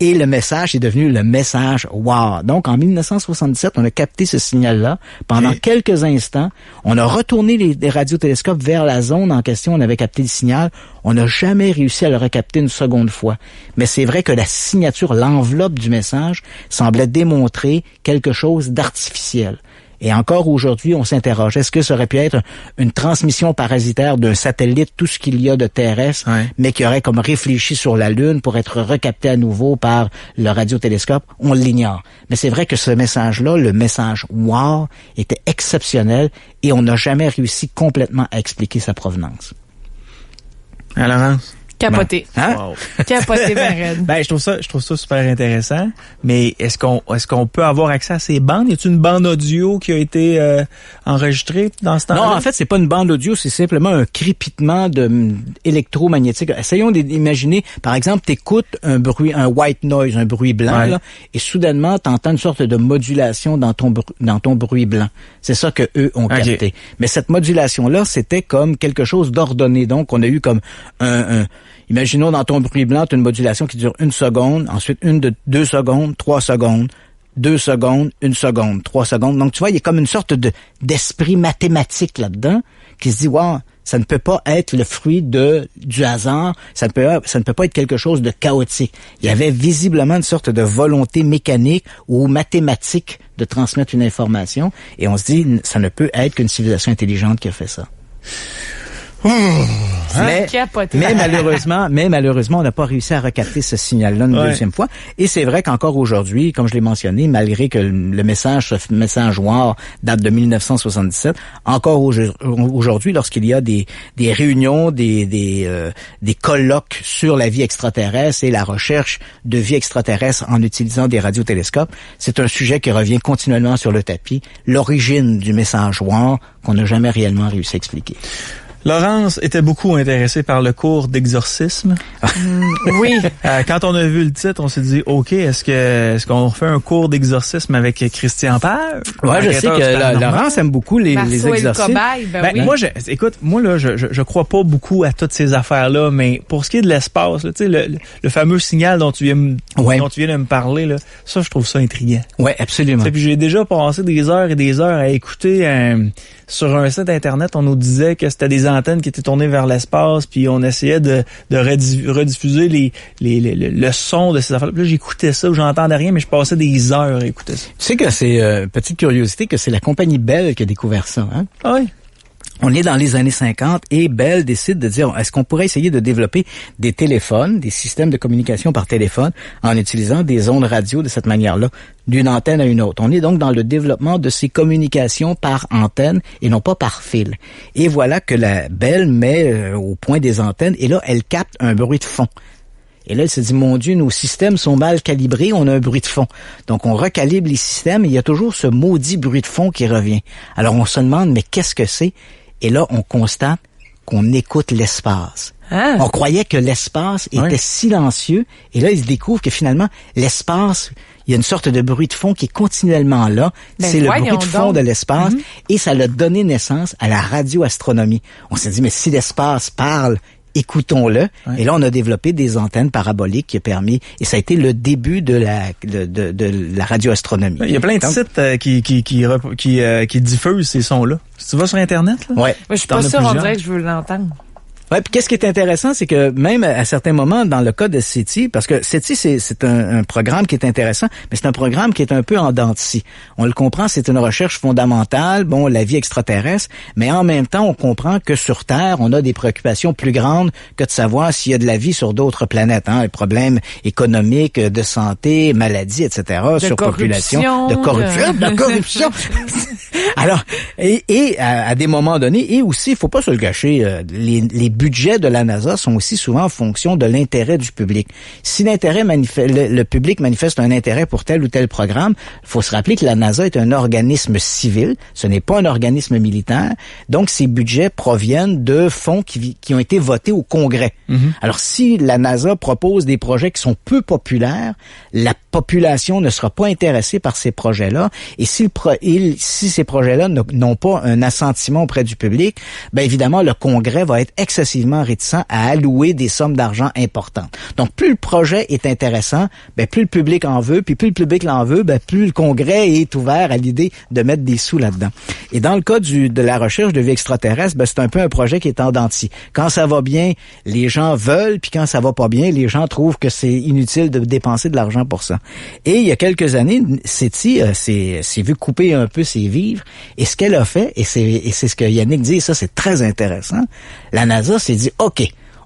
Et le message est devenu le message wow. Donc, en 1977, on a capté ce signal-là. Pendant quelques instants, on a retourné les radiotélescopes vers la zone en question. On avait capté le signal. On n'a jamais réussi à le recapter une seconde fois. Mais c'est vrai que la signature, l'enveloppe du message, semblait démontrer quelque chose d'artificiel. Et encore aujourd'hui, on s'interroge. Est-ce que ça aurait pu être une transmission parasitaire d'un satellite, tout ce qu'il y a de terrestre, mais qui aurait comme réfléchi sur la Lune pour être recapté à nouveau par le radiotélescope? On l'ignore. Mais c'est vrai que ce message-là, le message « wow », était exceptionnel et on n'a jamais réussi complètement à expliquer sa provenance. Alors, Capoté. Hein? wow. Capoté, ben raide. Ben, je trouve ça super intéressant. Mais est-ce qu'on peut avoir accès à ces bandes? Y a-t-il une bande audio qui a été enregistrée dans ce temps-là? Non, en fait, c'est pas une bande audio, c'est simplement un crépitement électromagnétique. Essayons d'imaginer, par exemple, t'écoutes un bruit, un white noise, un bruit blanc, là, et soudainement, t'entends une sorte de modulation dans ton bruit blanc. C'est ça que eux ont capté. Mais cette modulation-là, c'était comme quelque chose d'ordonné. Donc, on a eu comme imaginons dans ton bruit blanc, tu as une modulation qui dure 1 seconde, ensuite 2 secondes, 3 secondes, 2 secondes, 1 seconde, 3 secondes. Donc, tu vois, il y a comme une sorte d'esprit mathématique là-dedans qui se dit, wow, ça ne peut pas être le fruit du hasard, ça ne peut pas être quelque chose de chaotique. Il y avait visiblement une sorte de volonté mécanique ou mathématique de transmettre une information et on se dit, ça ne peut être qu'une civilisation intelligente qui a fait ça. Mais malheureusement, on n'a pas réussi à recapter ce signal-là une deuxième fois. Et c'est vrai qu'encore aujourd'hui, comme je l'ai mentionné, malgré que ce message noir date de 1977, encore aujourd'hui, lorsqu'il y a des réunions, des colloques sur la vie extraterrestre et la recherche de vie extraterrestre en utilisant des radiotélescopes, c'est un sujet qui revient continuellement sur le tapis. L'origine du message noir qu'on n'a jamais réellement réussi à expliquer. Laurence était beaucoup intéressée par le cours d'exorcisme. Oui. Quand on a vu le titre, on s'est dit, OK, est-ce qu'on fait un cours d'exorcisme avec Christian Page? Ouais, je sais que Laurence aime beaucoup les exorcismes. Oui. Moi, je crois pas beaucoup à toutes ces affaires-là, mais pour ce qui est de l'espace, tu sais, le fameux signal dont tu viens de me parler, là, ça, je trouve ça intriguant. Ouais, absolument. Puis j'ai déjà passé des heures et des heures à écouter sur un site internet, on nous disait que c'était des antennes qui étaient tournées vers l'espace, puis on essayait de rediffuser le son de ces affaires. Puis là, j'écoutais ça, j'entendais rien, mais je passais des heures à écouter ça. Tu sais que c'est petite curiosité que c'est la compagnie Bell qui a découvert ça, hein? Oui. On est dans les années 50 et Bell décide de dire, est-ce qu'on pourrait essayer de développer des téléphones, des systèmes de communication par téléphone en utilisant des ondes radio de cette manière-là, d'une antenne à une autre. On est donc dans le développement de ces communications par antenne et non pas par fil. Et voilà que la Bell met au point des antennes et là, elle capte un bruit de fond. Et là, elle se dit, mon Dieu, nos systèmes sont mal calibrés, on a un bruit de fond. Donc, on recalibre les systèmes et il y a toujours ce maudit bruit de fond qui revient. Alors, on se demande, mais qu'est-ce que c'est? Et là, on constate qu'on écoute l'espace. Ah. On croyait que l'espace était silencieux. Et là, ils se découvrent que finalement, l'espace, il y a une sorte de bruit de fond qui est continuellement là. C'est le bruit de fond de l'espace. Et ça a donné naissance à la radioastronomie. On s'est dit, mais si l'espace parle, écoutons-le. Ouais. Et là, on a développé des antennes paraboliques qui a permis, et ça a été le début de la radioastronomie. Il y a plein de sites qui diffusent ces sons-là. Si tu vas sur Internet, là? Ouais. Je suis pas sûre, on dirait que je veux l'entendre. Ouais, puis qu'est-ce qui est intéressant, c'est que même à certains moments dans le cas de SETI, parce que SETI c'est un programme qui est intéressant, mais c'est un programme qui est un peu en dents de scie. On le comprend, c'est une recherche fondamentale, la vie extraterrestre, mais en même temps, on comprend que sur Terre, on a des préoccupations plus grandes que de savoir s'il y a de la vie sur d'autres planètes, hein, les problèmes économiques, de santé, maladies, etc., surpopulation, de corruption. Alors, et à des moments donnés, et aussi, il faut pas se le cacher, les budgets de la NASA sont aussi souvent en fonction de l'intérêt du public. Si le public manifeste un intérêt pour tel ou tel programme, il faut se rappeler que la NASA est un organisme civil, ce n'est pas un organisme militaire, donc ces budgets proviennent de fonds qui ont été votés au Congrès. Mm-hmm. Alors si la NASA propose des projets qui sont peu populaires, la population ne sera pas intéressée par ces projets-là, et si ces projets-là n'ont pas un assentiment auprès du public, ben évidemment, le Congrès va être excessivement réticent à allouer des sommes d'argent importantes. Donc, plus le projet est intéressant, ben plus le public en veut, puis plus le public l'en veut, ben plus le Congrès est ouvert à l'idée de mettre des sous là-dedans. Et dans le cas de la recherche de vie extraterrestre, ben c'est un peu un projet qui est en dents de scie. Quand ça va bien, les gens veulent, puis quand ça va pas bien, les gens trouvent que c'est inutile de dépenser de l'argent pour ça. Et il y a quelques années, SETI s'est vu couper un peu ses vivres, et ce qu'elle a fait, et c'est ce que Yannick dit, et ça c'est très intéressant, la NASA s'est dit, OK,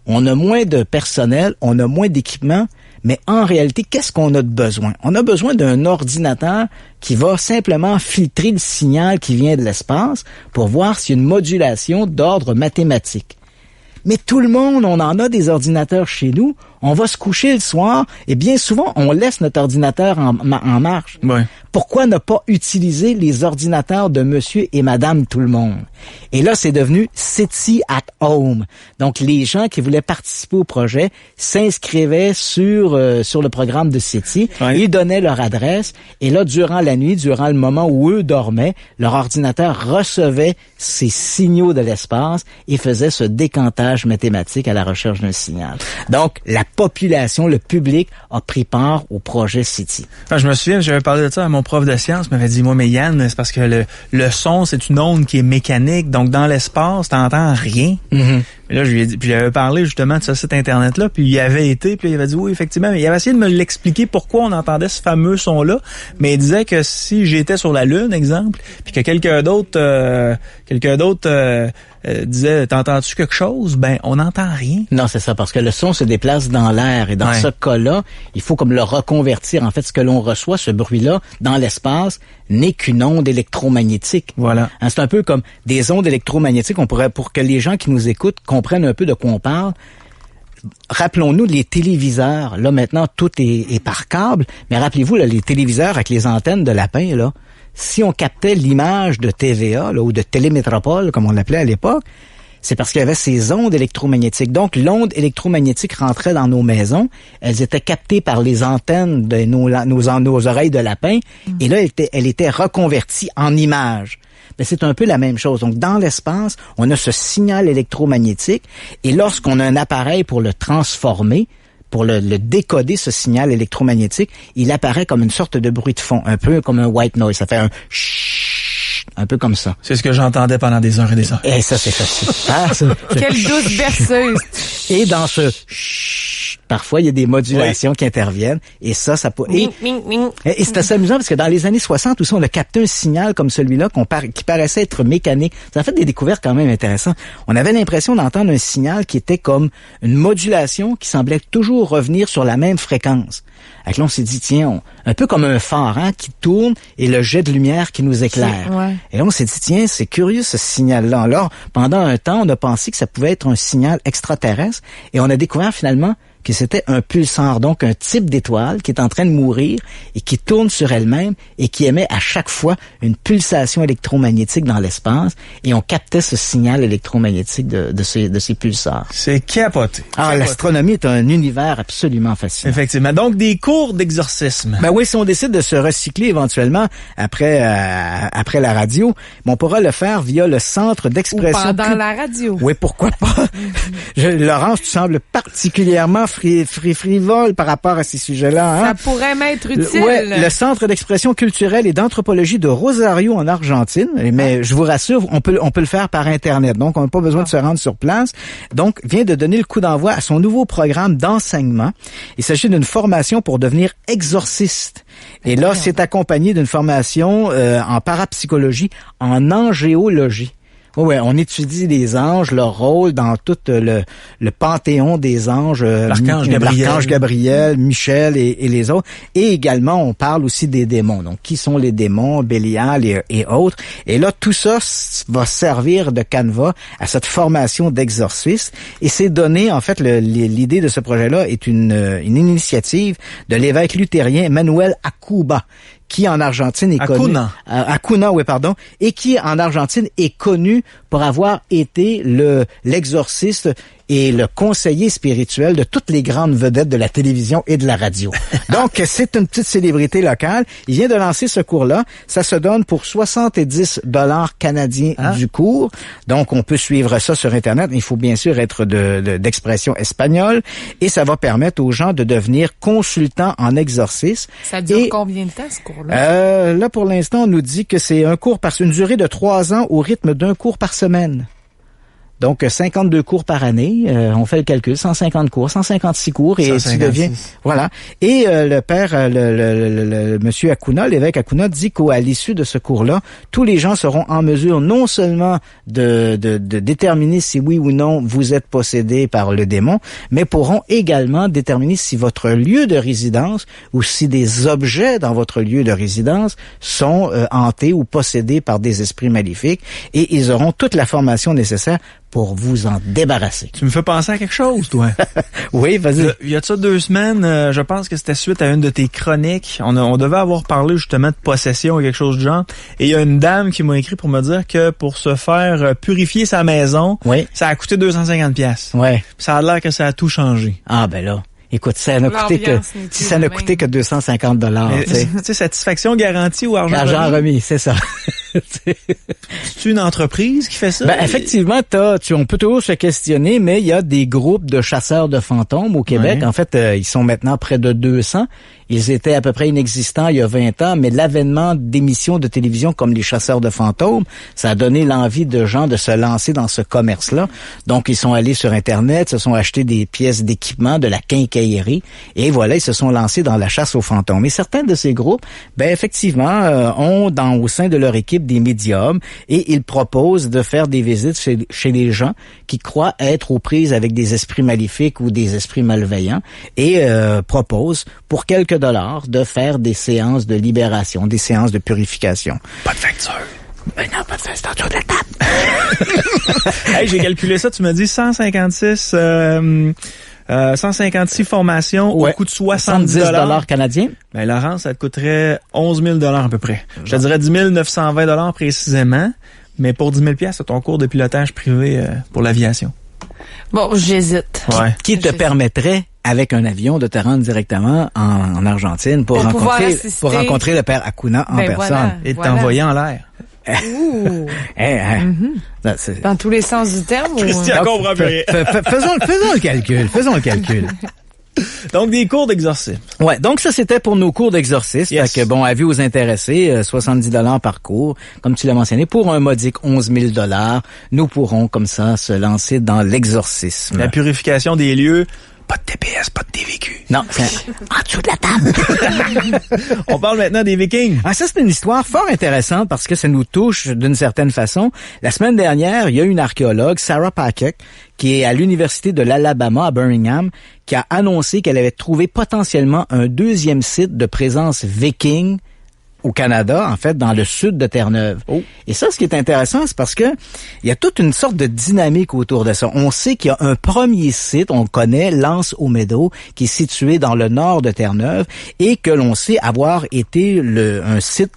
on a moins de personnel, on a moins d'équipement, mais en réalité, qu'est-ce qu'on a de besoin? On a besoin d'un ordinateur qui va simplement filtrer le signal qui vient de l'espace pour voir s'il y a une modulation d'ordre mathématique. Mais tout le monde, on en a des ordinateurs chez nous. On va se coucher le soir et bien souvent, on laisse notre ordinateur en marche. Ouais. Pourquoi ne pas utiliser les ordinateurs de monsieur et madame tout le monde? Et là, c'est devenu SETI at Home. Donc, les gens qui voulaient participer au projet s'inscrivaient sur le programme de SETI. Ouais. Ils donnaient leur adresse. Et là, durant la nuit, durant le moment où eux dormaient, leur ordinateur recevait ces signaux de l'espace et faisait ce décantage mathématique à la recherche d'un signal. Donc, la population, le public a pris part au projet SETI. Enfin, je me souviens, j'avais parlé de ça à mon prof de sciences, il m'avait dit, moi, mais Yann, c'est parce que le son, c'est une onde qui est mécanique, donc dans l'espace, t'entends rien. Mm-hmm. Mais là, je lui ai dit, puis j'avais parlé justement de ce site Internet-là, puis il y avait été, puis il avait dit, oui, effectivement, mais il avait essayé de me l'expliquer pourquoi on entendait ce fameux son-là, mais il disait que si j'étais sur la Lune, exemple, puis que quelqu'un d'autre disait, t'entends-tu quelque chose? Ben, on n'entend rien. Non, c'est ça, parce que le son se déplace dans l'air, et dans ce cas-là, il faut comme le reconvertir. En fait, ce que l'on reçoit, ce bruit-là, dans l'espace, n'est qu'une onde électromagnétique. Voilà. Hein, c'est un peu comme des ondes électromagnétiques. On pourrait, pour que les gens qui nous écoutent comprennent un peu de quoi on parle. Rappelons-nous, les téléviseurs, là maintenant tout est par câble, mais rappelez-vous, là, les téléviseurs avec les antennes de lapin, là, si on captait l'image de TVA là, ou de Télémétropole, comme on l'appelait à l'époque, c'est parce qu'il y avait ces ondes électromagnétiques. Donc, l'onde électromagnétique rentrait dans nos maisons, elles étaient captées par les antennes de nos oreilles de lapin, et là, elle était reconvertie en image. Mais c'est un peu la même chose. Donc, dans l'espace, on a ce signal électromagnétique, et lorsqu'on a un appareil pour le transformer, pour le décoder, ce signal électromagnétique, il apparaît comme une sorte de bruit de fond, un peu comme un white noise. Ça fait un chut, un peu comme ça. C'est ce que j'entendais pendant des heures et des heures. Et ça, c'est facile. Quelle douce berceuse! Et dans ce chut, parfois, il y a des modulations qui interviennent. Et ça peut... Et c'est assez amusant parce que dans les années 60 aussi, on a capté un signal comme celui-là qui paraissait être mécanique. Ça a fait des découvertes quand même intéressantes. On avait l'impression d'entendre un signal qui était comme une modulation qui semblait toujours revenir sur la même fréquence. Là, on s'est dit, tiens, un peu comme un phare qui tourne et le jet de lumière qui nous éclaire. Ouais. Et là, on s'est dit, tiens, c'est curieux ce signal-là. Alors, pendant un temps, on a pensé que ça pouvait être un signal extraterrestre et on a découvert finalement que c'était un pulsar, donc un type d'étoile qui est en train de mourir et qui tourne sur elle-même et qui émet à chaque fois une pulsation électromagnétique dans l'espace et on captait ce signal électromagnétique de ces pulsars. C'est capoté. Ah, l'astronomie est un univers absolument fascinant. Effectivement. Donc, des cours d'exorcisme. Ben oui, si on décide de se recycler éventuellement après la radio, on pourra le faire via le centre d'expression. Ou pendant la radio. Oui, pourquoi pas? Laurence, tu sembles particulièrement frivole par rapport à ces sujets-là. Hein? Ça pourrait m'être utile. Ouais, le Centre d'expression culturelle et d'anthropologie de Rosario en Argentine. Mais je vous rassure, on peut le faire par Internet. Donc, on n'a pas besoin de se rendre sur place. Donc, vient de donner le coup d'envoi à son nouveau programme d'enseignement. Il s'agit d'une formation pour devenir exorciste. Et là, c'est accompagné d'une formation en parapsychologie, en angéologie. Oui, on étudie les anges, leur rôle dans tout le panthéon des anges. L'archange Gabriel, Michel et les autres. Et également, on parle aussi des démons. Donc, qui sont les démons, Bélial et autres. Et là, tout ça va servir de canevas à cette formation d'exorcisme. Et c'est donné, en fait, l'idée de ce projet-là est une initiative de l'évêque luthérien Manuel Acuba, qui en Argentine est connu. Acuna, oui, pardon. Et qui en Argentine est connu pour avoir été l'exorciste est le conseiller spirituel de toutes les grandes vedettes de la télévision et de la radio. Donc, c'est une petite célébrité locale. Il vient de lancer ce cours-là. Ça se donne pour 70 $ canadiens du cours. Donc, on peut suivre ça sur Internet. Il faut bien sûr être d'expression espagnole. Et ça va permettre aux gens de devenir consultants en exorcisme. Ça dure combien de temps, ce cours-là? Là, pour l'instant, on nous dit que c'est une durée de 3 ans au rythme d'un cours par semaine. Donc, 52 cours par année. On fait le calcul. 150 cours, 156 cours. Et 156. Tu deviens... Voilà. Et le père, le monsieur Acuna, l'évêque Acuna, dit qu'à l'issue de ce cours-là, tous les gens seront en mesure non seulement de déterminer si oui ou non vous êtes possédé par le démon, mais pourront également déterminer si votre lieu de résidence ou si des objets dans votre lieu de résidence sont hantés ou possédés par des esprits maléfiques. Et ils auront toute la formation nécessaire pour vous en débarrasser. Tu me fais penser à quelque chose, toi. Oui, vas-y. Il y a de ça 2 semaines, je pense que c'était suite à une de tes chroniques. On devait avoir parlé justement de possession ou quelque chose du genre. Et il y a une dame qui m'a écrit pour me dire que pour se faire purifier sa maison, ça a coûté 250$. Ouais. Ça a l'air que ça a tout changé. Ah ben là. Écoute, ça n'a coûté que 250$. Tu sais, satisfaction garantie ou argent remis, c'est ça. C'est une entreprise qui fait ça? Ben, effectivement, on peut toujours se questionner, mais il y a des groupes de chasseurs de fantômes au Québec. Ouais. En fait, ils sont maintenant près de 200. Ils étaient à peu près inexistants il y a 20 ans, mais l'avènement d'émissions de télévision comme les chasseurs de fantômes, ça a donné l'envie de gens de se lancer dans ce commerce-là. Donc, ils sont allés sur Internet, se sont achetés des pièces d'équipement, de la quincaillerie, et voilà, ils se sont lancés dans la chasse aux fantômes. Et certains de ces groupes, effectivement, ont au sein de leur équipe des médiums, et ils proposent de faire des visites chez les gens qui croient être aux prises avec des esprits maléfiques ou des esprits malveillants, et proposent pour quelques dollars de faire des séances de libération, des séances de purification. Pas de facture. Ben non, pas de facture, autour de la table. Hey, j'ai calculé ça, tu m'as dit 156 formations au coût de 70$ canadiens. Ben, Laurence, ça te coûterait 11 000$ à peu près. Je te dirais 10 920$ précisément, mais pour 10 000$, c'est ton cours de pilotage privé pour l'aviation. Bon, j'hésite. Qui te permettrait, avec un avion, de te rendre directement en Argentine pour rencontrer le père Acuna en personne. Voilà, et de t'envoyer en l'air. Ouh. Dans tous les sens du terme. Christian comprend plus rien. Faisons le calcul. Donc, des cours d'exorcisme. Ouais, donc ça, c'était pour nos cours d'exorcisme. Yes. Fait que, bon, avis aux intéressés, 70$ par cours. Comme tu l'as mentionné, pour un modique 11 000$, nous pourrons, comme ça, se lancer dans l'exorcisme. La purification des lieux. Pas de TPS, pas de TVQ. Non, c'est en dessous de la table. On parle maintenant des Vikings. Ah, ça, c'est une histoire fort intéressante parce que ça nous touche d'une certaine façon. La semaine dernière, il y a une archéologue, Sarah Packek, qui est à l'université de l'Alabama à Birmingham, qui a annoncé qu'elle avait trouvé potentiellement un 2e site de présence viking au Canada, en fait, dans le sud de Terre-Neuve. Oh. Et ça, ce qui est intéressant, c'est parce que il y a toute une sorte de dynamique autour de ça. On sait qu'il y a un premier site, on connaît, L'Anse aux Meadows, qui est situé dans le nord de Terre-Neuve et que l'on sait avoir été un site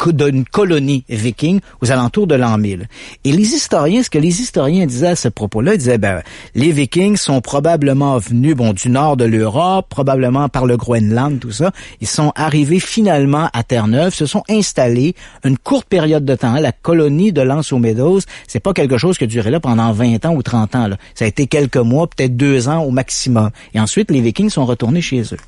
d'une colonie viking aux alentours de l'an 1000. Et ce que les historiens disaient à ce propos-là, ils disaient, les Vikings sont probablement venus, du nord de l'Europe, probablement par le Groenland, tout ça. Ils sont arrivés finalement à Terre-Neuve, se sont installés une courte période de temps. La colonie de L'Anse aux Meadows, c'est pas quelque chose qui a duré là pendant 20 ans ou 30 ans. Là. Ça a été quelques mois, peut-être 2 ans au maximum. Et ensuite, les Vikings sont retournés chez eux.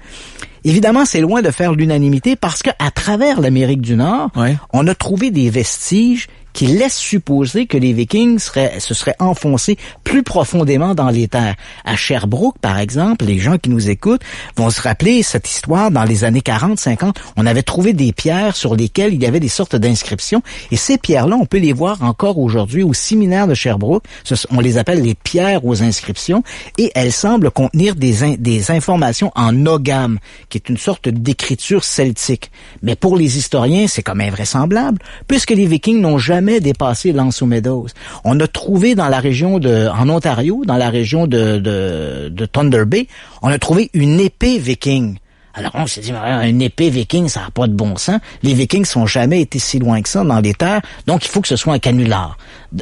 Évidemment, c'est loin de faire l'unanimité parce que à travers l'Amérique du Nord, on a trouvé des vestiges qui laisse supposer que les Vikings se seraient enfoncés plus profondément dans les terres. À Sherbrooke, par exemple, les gens qui nous écoutent vont se rappeler cette histoire dans les années 40-50. On avait trouvé des pierres sur lesquelles il y avait des sortes d'inscriptions. Et ces pierres-là, on peut les voir encore aujourd'hui au séminaire de Sherbrooke. On les appelle les pierres aux inscriptions. Et elles semblent contenir des informations en ogam, qui est une sorte d'écriture celtique. Mais pour les historiens, c'est comme invraisemblable, puisque les Vikings n'ont jamais dépassé L'Anse aux Meadows. On a trouvé dans la région en Ontario, dans la région de Thunder Bay, on a trouvé une épée viking. Alors on s'est dit, une épée viking, ça n'a pas de bon sens. Les Vikings sont jamais été si loin que ça dans les terres, donc il faut que ce soit un canular.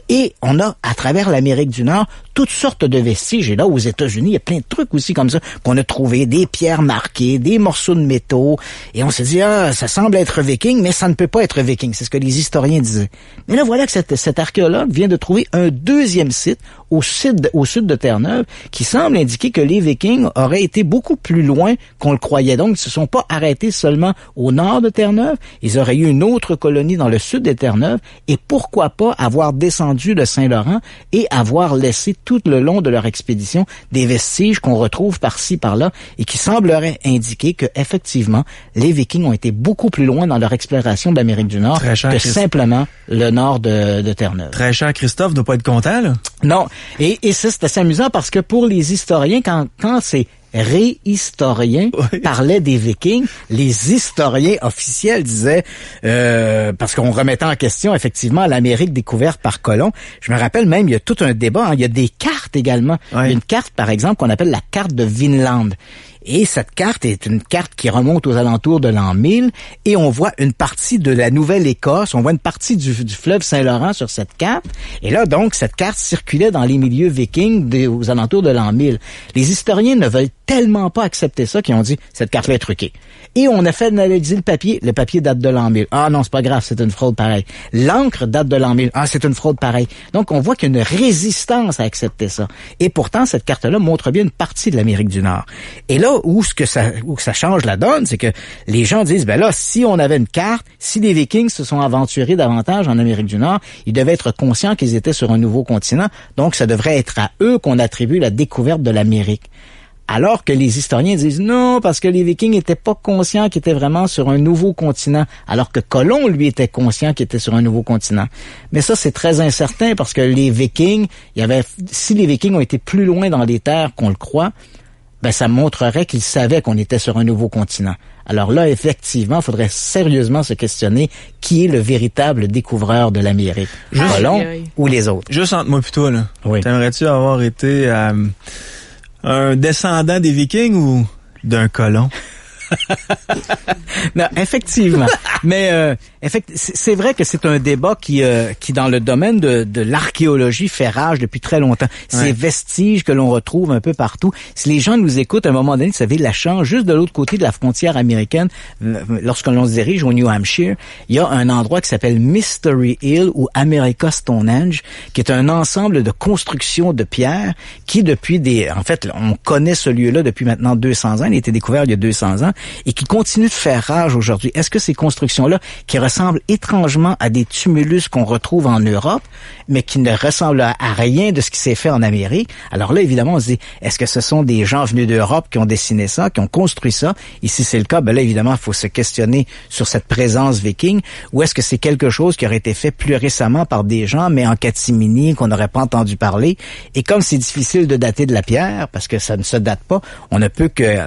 Et on a, à travers l'Amérique du Nord, toutes sortes de vestiges. Et là, aux États-Unis, il y a plein de trucs aussi comme ça qu'on a trouvé, des pierres marquées, des morceaux de métaux. Et on s'est dit, ça semble être viking, mais ça ne peut pas être viking. C'est ce que les historiens disaient. Mais là, voilà que cet archéologue vient de trouver un deuxième site au sud de Terre-Neuve qui semble indiquer que les Vikings auraient été beaucoup plus loin qu'on le croyait. Donc, ils ne se sont pas arrêtés seulement au nord de Terre-Neuve. Ils auraient eu une autre colonie dans le sud de Terre-Neuve et pourquoi pas avoir descendu le Saint-Laurent et avoir laissé tout le long de leur expédition des vestiges qu'on retrouve par-ci, par-là et qui sembleraient indiquer que effectivement les Vikings ont été beaucoup plus loin dans leur exploration de l'Amérique du Nord que simplement le nord de Terre-Neuve. Très cher Christophe doit pas être content, là. Non. Et ça, c'est assez amusant parce que pour les historiens, quand ces réhistoriens parlaient des Vikings, les historiens officiels disaient, parce qu'on remettait en question effectivement l'Amérique découverte par Colomb. Je me rappelle même, il y a tout un débat, il y a des cartes également. Il y a une carte, par exemple, qu'on appelle la carte de Vinland. Et cette carte est une carte qui remonte aux alentours de l'an 1000 et on voit une partie de la Nouvelle-Écosse, on voit une partie du fleuve Saint-Laurent sur cette carte. Et là, donc, cette carte circulait dans les milieux vikings aux alentours de l'an 1000. Les historiens ne veulent tellement pas accepter ça qu'ils ont dit, cette carte-là est truquée. Et on a fait analyser le papier date de l'an 1000. Ah non, c'est pas grave, c'est une fraude pareille. L'encre date de l'an 1000. Ah, c'est une fraude pareille. Donc, on voit qu'il y a une résistance à accepter ça. Et pourtant, cette carte-là montre bien une partie de l'Amérique du Nord. Et là, où ça change la donne, c'est que les gens disent, ben là, si on avait une carte, si les Vikings se sont aventurés davantage en Amérique du Nord, ils devaient être conscients qu'ils étaient sur un nouveau continent, donc ça devrait être à eux qu'on attribue la découverte de l'Amérique. Alors que les historiens disent non, parce que les Vikings n'étaient pas conscients qu'ils étaient vraiment sur un nouveau continent, alors que Colomb, lui, était conscient qu'il était sur un nouveau continent. Mais ça, c'est très incertain, parce que les Vikings, si les Vikings ont été plus loin dans les terres qu'on le croit, ben ça montrerait qu'ils savaient qu'on était sur un nouveau continent. Alors là, effectivement, il faudrait sérieusement se questionner qui est le véritable découvreur de l'Amérique, Colomb ou les autres. Juste entre moi et toi, là. Oui. T'aimerais-tu avoir été un descendant des Vikings ou d'un colon? Non, effectivement. Mais c'est vrai que c'est un débat qui dans le domaine de l'archéologie fait rage depuis très longtemps. Ces vestiges que l'on retrouve un peu partout. Si les gens nous écoutent, à un moment donné, vous savez, la chance, juste de l'autre côté de la frontière américaine, lorsque l'on se dirige au New Hampshire, il y a un endroit qui s'appelle Mystery Hill ou America Stonehenge, qui est un ensemble de constructions de pierres qui en fait, on connaît ce lieu-là depuis maintenant 200 ans. Il a été découvert il y a 200 ans. Et qui continue de faire rage aujourd'hui. Est-ce que ces constructions-là, qui ressemblent étrangement à des tumulus qu'on retrouve en Europe, mais qui ne ressemblent à rien de ce qui s'est fait en Amérique, alors là, évidemment, on se dit, est-ce que ce sont des gens venus d'Europe qui ont dessiné ça, qui ont construit ça? Et si c'est le cas, ben là, évidemment, il faut se questionner sur cette présence viking, ou est-ce que c'est quelque chose qui aurait été fait plus récemment par des gens, mais en catimini, qu'on n'aurait pas entendu parler? Et comme c'est difficile de dater de la pierre, parce que ça ne se date pas, on ne peut que,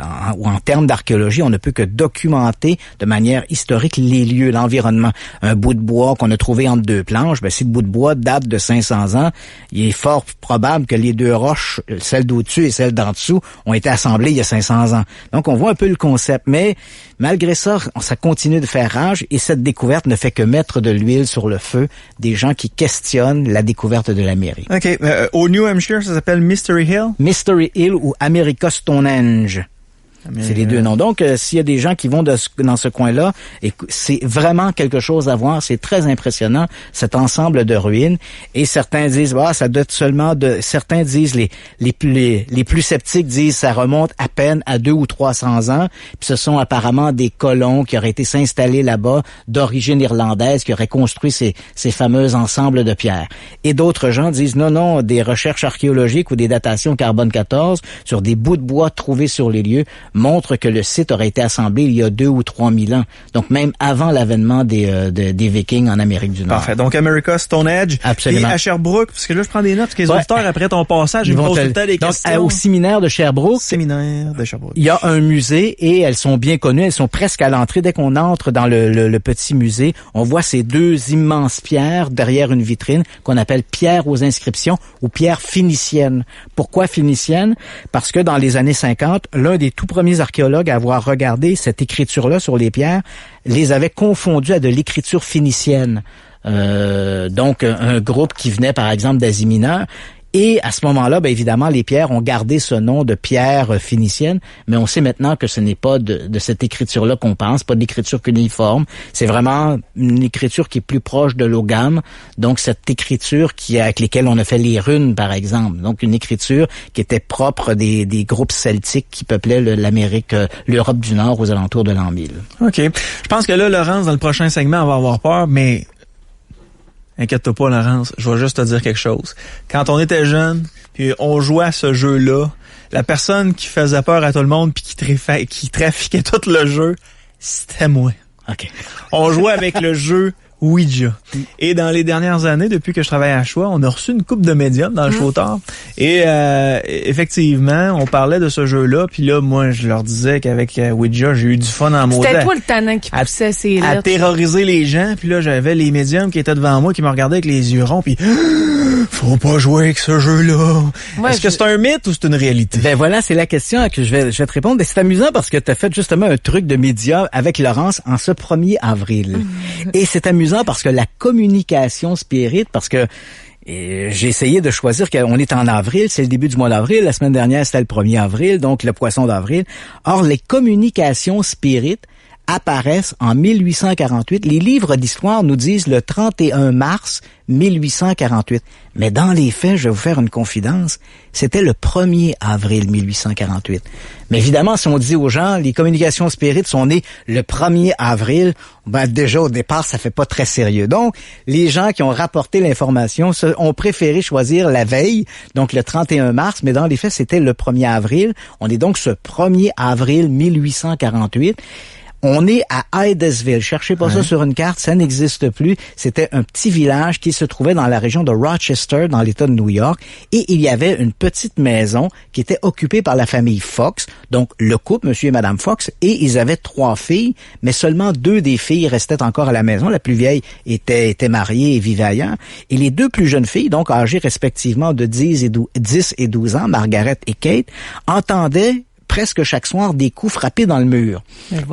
en termes d'archéologie, on ne peut que documenter de manière historique les lieux, l'environnement. Un bout de bois qu'on a trouvé entre deux planches, ben si le bout de bois date de 500 ans, il est fort probable que les deux roches, celle d'au-dessus et celle d'en dessous, ont été assemblées il y a 500 ans. Donc on voit un peu le concept, mais malgré ça, ça continue de faire rage et cette découverte ne fait que mettre de l'huile sur le feu des gens qui questionnent la découverte de l'Amérique. OK. Au New Hampshire, ça s'appelle Mystery Hill? Mystery Hill ou America Stonehenge. C'est les deux noms. Donc, s'il y a des gens qui vont dans ce coin-là, c'est vraiment quelque chose à voir. C'est très impressionnant, cet ensemble de ruines. Et certains disent, ça date seulement certains disent, les plus sceptiques disent, ça remonte à peine à 200 ou 300 ans. Puis ce sont apparemment des colons qui auraient été s'installer là-bas, d'origine irlandaise, qui auraient construit ces fameux ensembles de pierres. Et d'autres gens disent, non, des recherches archéologiques ou des datations carbone 14 sur des bouts de bois trouvés sur les lieux montre que le site aurait été assemblé il y a 2 ou 3 000 ans. Donc, même avant l'avènement des Vikings en Amérique du Nord. Parfait. Donc, America Stonehenge. Absolument. Et à Sherbrooke, parce que là, je prends des notes, parce que les auditeurs, après ton passage, ils me posent tout le temps des questions. Donc, au séminaire de Sherbrooke. Il y a un musée et elles sont bien connues. Elles sont presque à l'entrée. Dès qu'on entre dans le petit musée, on voit ces deux immenses pierres derrière une vitrine qu'on appelle pierres aux inscriptions ou pierres phéniciennes. Pourquoi phéniciennes? Parce que dans les années 50, l'un des tout premiers archéologues à avoir regardé cette écriture-là sur les pierres les avait confondues à de l'écriture phénicienne. Donc, un groupe qui venait, par exemple, d'Asie mineure. Et à ce moment-là, ben évidemment, les pierres ont gardé ce nom de pierre phénicienne, mais on sait maintenant que ce n'est pas de cette écriture-là qu'on pense, pas de l'écriture cunéiforme. C'est vraiment une écriture qui est plus proche de l'ogam, donc cette écriture avec lesquelles on a fait les runes, par exemple. Donc une écriture qui était propre des groupes celtiques qui peuplaient l'Amérique, l'Europe du Nord aux alentours de l'an 1000. OK. Je pense que là, Laurence, dans le prochain segment, on va avoir peur, mais inquiète-toi pas, Laurence, je vais juste te dire quelque chose. Quand on était jeune, puis on jouait à ce jeu-là, la personne qui faisait peur à tout le monde puis qui trafiquait tout le jeu, c'était moi. OK. On jouait avec le jeu Ouija. Et dans les dernières années, depuis que je travaille à Choix, on a reçu une couple de médiums dans le Chauvetard. Et effectivement, on parlait de ce jeu-là. Puis là, moi, je leur disais qu'avec Ouija, j'ai eu du fun en mode. C'était toi le tannant qui poussait ses lettres. À terroriser les gens. Puis là, j'avais les médiums qui étaient devant moi, qui me regardaient avec les yeux ronds. Puis faut pas jouer avec ce jeu-là. Ouais, est-ce que c'est un mythe ou c'est une réalité? Ben voilà, c'est la question que je vais te répondre. Et c'est amusant parce que tu as fait justement un truc de médium avec Laurence en ce 1er avril. Et c'est amusant parce que la communication spirit, parce que j'ai essayé de choisir qu'on est en avril, c'est le début du mois d'avril, la semaine dernière c'était le 1er avril, donc le poisson d'avril. Or, les communications spirit apparaissent en 1848. Les livres d'histoire nous disent le 31 mars 1848. Mais dans les faits, je vais vous faire une confidence, c'était le 1er avril 1848. Mais évidemment, si on dit aux gens, les communications spirites sont nées le 1er avril, ben déjà au départ, ça fait pas très sérieux. Donc, les gens qui ont rapporté l'information ont préféré choisir la veille, donc le 31 mars, mais dans les faits, c'était le 1er avril. On est donc ce 1er avril 1848. On est à Hydesville. Cherchez pas ça sur une carte, ça n'existe plus. C'était un petit village qui se trouvait dans la région de Rochester, dans l'État de New York. Et il y avait une petite maison qui était occupée par la famille Fox. Donc, le couple, monsieur et madame Fox, et ils avaient 3 filles, mais seulement 2 des filles restaient encore à la maison. La plus vieille était mariée et vivait ailleurs. Et les 2 plus jeunes filles, donc âgées respectivement de 10 et 12 ans, Margaret et Kate, entendaient presque chaque soir des coups frappés dans le mur.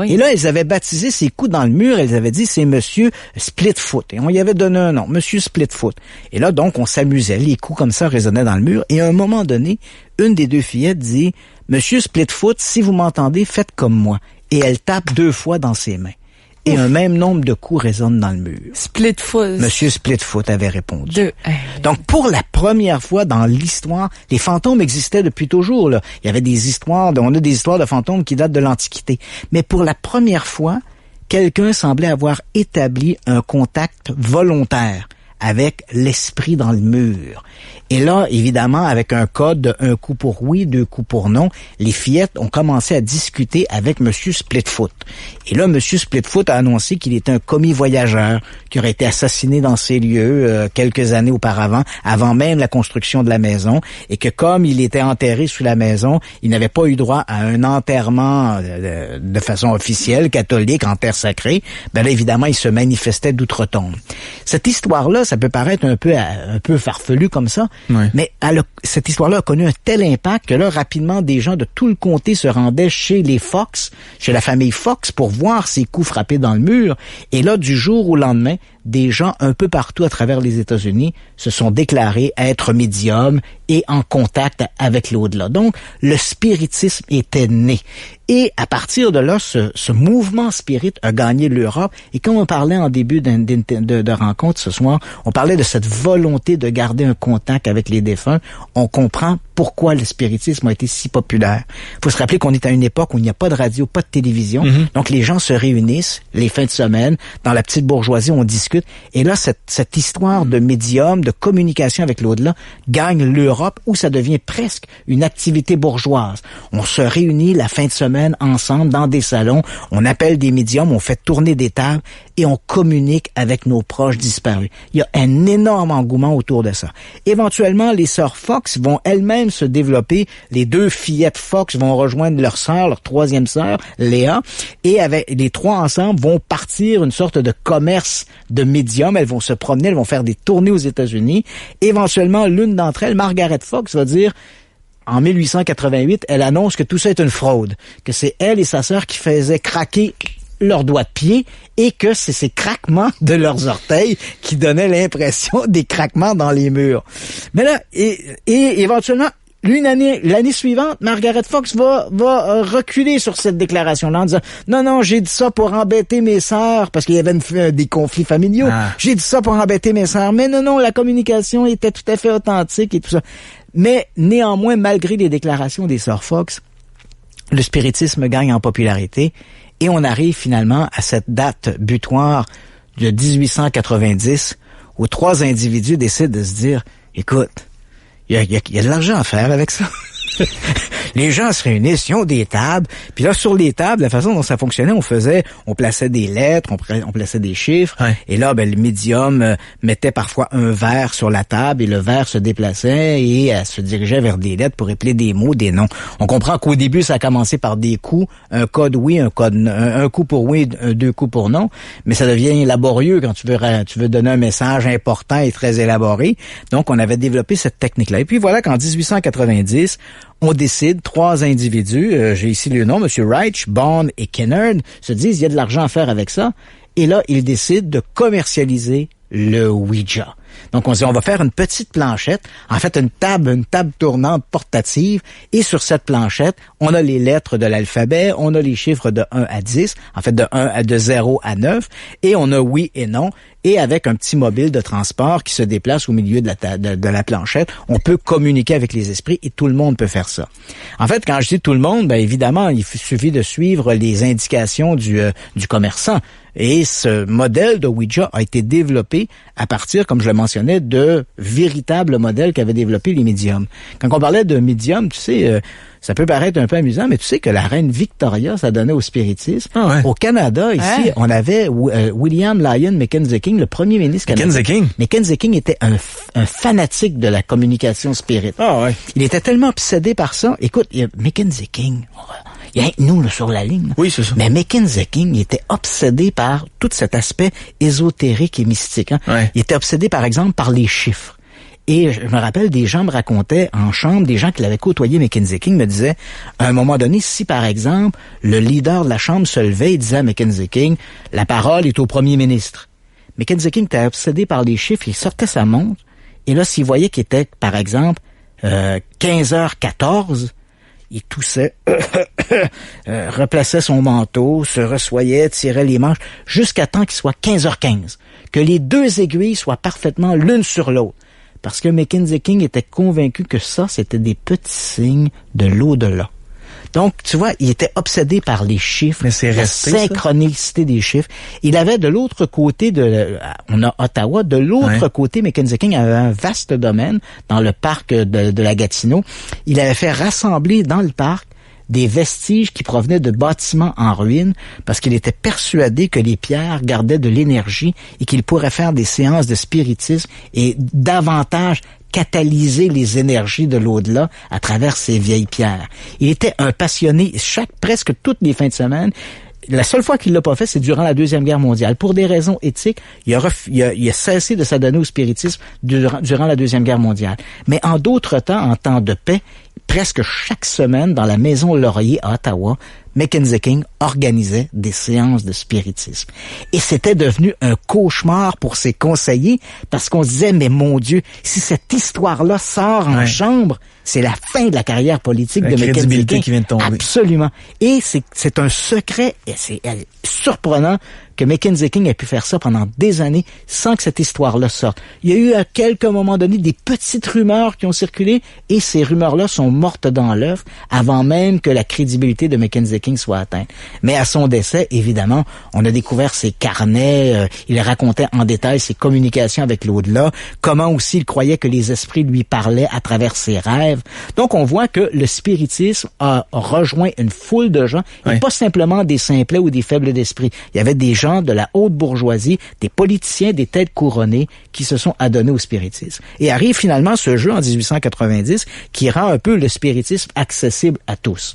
Et là, elles avaient baptisé ces coups dans le mur, elles avaient dit c'est Monsieur Splitfoot. Et on y avait donné un nom, Monsieur Splitfoot. Et là, donc, on s'amusait. Les coups comme ça résonnaient dans le mur. Et à un moment donné, une des 2 fillettes dit Monsieur Splitfoot, si vous m'entendez, faites comme moi. Et elle tape 2 fois dans ses mains. Et un même nombre de coups résonnent dans le mur. Splitfoot. Monsieur Splitfoot avait répondu. Donc, pour la première fois dans l'histoire, les fantômes existaient depuis toujours, là. Il y avait des histoires, on a des histoires de fantômes qui datent de l'Antiquité. Mais pour la première fois, quelqu'un semblait avoir établi un contact volontaire avec l'esprit dans le mur. Et là, évidemment, avec un code de 1 coup pour oui, 2 coups pour non, les fillettes ont commencé à discuter avec Monsieur Splitfoot. Et là, Monsieur Splitfoot a annoncé qu'il était un commis voyageur qui aurait été assassiné dans ces lieux quelques années auparavant, avant même la construction de la maison, et que comme il était enterré sous la maison, il n'avait pas eu droit à un enterrement de façon officielle, catholique, en terre sacrée. Ben là, évidemment, il se manifestait d'outre-tombe. Cette histoire-là, ça peut paraître un peu farfelu comme ça, mais cette histoire-là a connu un tel impact que là, rapidement, des gens de tout le comté se rendaient chez les Fox, chez la famille Fox, pour voir ces coups frappés dans le mur. Et là, du jour au lendemain, des gens un peu partout à travers les États-Unis se sont déclarés être médiums et en contact avec l'au-delà. Donc, le spiritisme était né. Et à partir de là, ce mouvement spirit a gagné l'Europe. Et comme on parlait en début de rencontre ce soir, on parlait de cette volonté de garder un contact avec les défunts. On comprend pourquoi le spiritisme a été si populaire. Il faut se rappeler qu'on est à une époque où il n'y a pas de radio, pas de télévision. Donc, les gens se réunissent les fins de semaine. Dans la petite bourgeoisie, on discute. Et là, cette histoire de médium, de communication avec l'au-delà, gagne l'Europe où ça devient presque une activité bourgeoise. On se réunit la fin de semaine ensemble dans des salons, on appelle des médiums, on fait tourner des tables et on communique avec nos proches disparus. Il y a un énorme engouement autour de ça. Éventuellement, les sœurs Fox vont elles-mêmes se développer. Les 2 fillettes Fox vont rejoindre leur sœur, leur 3e sœur, Léa, et avec les 3 ensemble vont partir une sorte de commerce de médiums. Elles vont se promener, elles vont faire des tournées aux États-Unis. Éventuellement, l'une d'entre elles, Margaret Fox, va dire, en 1888, elle annonce que tout ça est une fraude, que c'est elle et sa sœur qui faisaient craquer leurs doigts de pied et que c'est ces craquements de leurs orteils qui donnaient l'impression des craquements dans les murs. Mais là, et éventuellement, l'année suivante, Margaret Fox va reculer sur cette déclaration-là en disant non, j'ai dit ça pour embêter mes sœurs parce qu'il y avait des conflits familiaux. J'ai dit ça pour embêter mes sœurs. Mais non, la communication était tout à fait authentique et tout ça. Mais néanmoins, malgré les déclarations des sœurs Fox, le spiritisme gagne en popularité et on arrive finalement à cette date butoir de 1890 où 3 individus décident de se dire écoute, il y a de l'argent à faire avec ça. Les gens se réunissent, ils ont des tables, puis là, sur les tables, la façon dont ça fonctionnait, on plaçait des lettres, on plaçait des chiffres, et là, le médium mettait parfois un verre sur la table, et le verre se déplaçait, et se dirigeait vers des lettres pour épeler des mots, des noms. On comprend qu'au début, ça a commencé par des coups, un code oui, un coup pour oui, 2 coups pour non, mais ça devient laborieux quand tu veux donner un message important et très élaboré. Donc, on avait développé cette technique-là. Et puis voilà qu'en 1890, on décide, 3 individus, j'ai ici le nom, M. Reich, Bond et Kennard, se disent il y a de l'argent à faire avec ça. Et là, ils décident de commercialiser le Ouija. Donc, on se dit, on va faire une petite planchette, en fait, une table tournante portative, et sur cette planchette, on a les lettres de l'alphabet, on a les chiffres de 1 à 10, en fait, de 0 à 9, et on a oui et non, et avec un petit mobile de transport qui se déplace au milieu de la planchette, on peut communiquer avec les esprits et tout le monde peut faire ça. En fait, quand je dis tout le monde, évidemment, il suffit de suivre les indications du commerçant. Et ce modèle de Ouija a été développé à partir, comme je le mentionnais, de véritables modèles qu'avaient développés les médiums. Quand on parlait de médiums, tu sais, ça peut paraître un peu amusant, mais tu sais que la reine Victoria, ça donnait au spiritisme. Ah ouais. Au Canada, ici, on avait William Lyon Mackenzie King, le premier ministre canadien. Mackenzie King était un fanatique de la communication spirit. Ah ouais. Il était tellement obsédé par ça. Écoute, Mackenzie King, il y a nous là, sur la ligne. Oui, c'est ça. Mais Mackenzie King, il était obsédé par tout cet aspect ésotérique et mystique. Hein. Ouais. Il était obsédé, par exemple, par les chiffres. Et je me rappelle, des gens me racontaient en chambre, des gens qui l'avaient côtoyé, Mackenzie King me disaient, à un moment donné, si par exemple, le leader de la chambre se levait et disait à Mackenzie King, la parole est au premier ministre. Mackenzie King était obsédé par les chiffres, il sortait sa montre, et là, s'il voyait qu'il était, par exemple, 15h14, il toussait, replaçait son manteau, se ressoyait, tirait les manches, jusqu'à temps qu'il soit 15h15, que les 2 aiguilles soient parfaitement l'une sur l'autre. Parce que Mackenzie King était convaincu que ça, c'était des petits signes de l'au-delà. Donc, tu vois, il était obsédé par les chiffres, la synchronicité des chiffres. Il avait de l'autre côté on a Ottawa, de l'autre côté, Mackenzie King avait un vaste domaine dans le parc de la Gatineau. Il avait fait rassembler dans le parc des vestiges qui provenaient de bâtiments en ruine parce qu'il était persuadé que les pierres gardaient de l'énergie et qu'il pourrait faire des séances de spiritisme et davantage catalyser les énergies de l'au-delà à travers ces vieilles pierres. Il était un passionné presque toutes les fins de semaine. La seule fois qu'il l'a pas fait, c'est durant la Deuxième Guerre mondiale. Pour des raisons éthiques, il a cessé de s'adonner au spiritisme durant la Deuxième Guerre mondiale. Mais en d'autres temps, en temps de paix, presque chaque semaine, dans la Maison Laurier à Ottawa, Mackenzie King organisait des séances de spiritisme. Et c'était devenu un cauchemar pour ses conseillers parce qu'on se disait, mais mon Dieu, si cette histoire-là sort en chambre, c'est la fin de la carrière politique de Mackenzie King. Qui vient de tomber. Absolument. Et c'est un secret, et c'est surprenant que Mackenzie King ait pu faire ça pendant des années sans que cette histoire-là sorte. Il y a eu à quelques moments donnés des petites rumeurs qui ont circulé et ces rumeurs-là sont mortes dans l'œuf avant même que la crédibilité de Mackenzie King soit atteinte. Mais à son décès, évidemment, on a découvert ses carnets, il racontait en détail ses communications avec l'au-delà, comment aussi il croyait que les esprits lui parlaient à travers ses rêves. Donc on voit que le spiritisme a rejoint une foule de gens, et pas simplement des simplets ou des faibles d'esprit. Il y avait des gens de la haute bourgeoisie, des politiciens, des têtes couronnées qui se sont adonnés au spiritisme. Et arrive finalement ce jeu en 1890 qui rend un peu le spiritisme accessible à tous.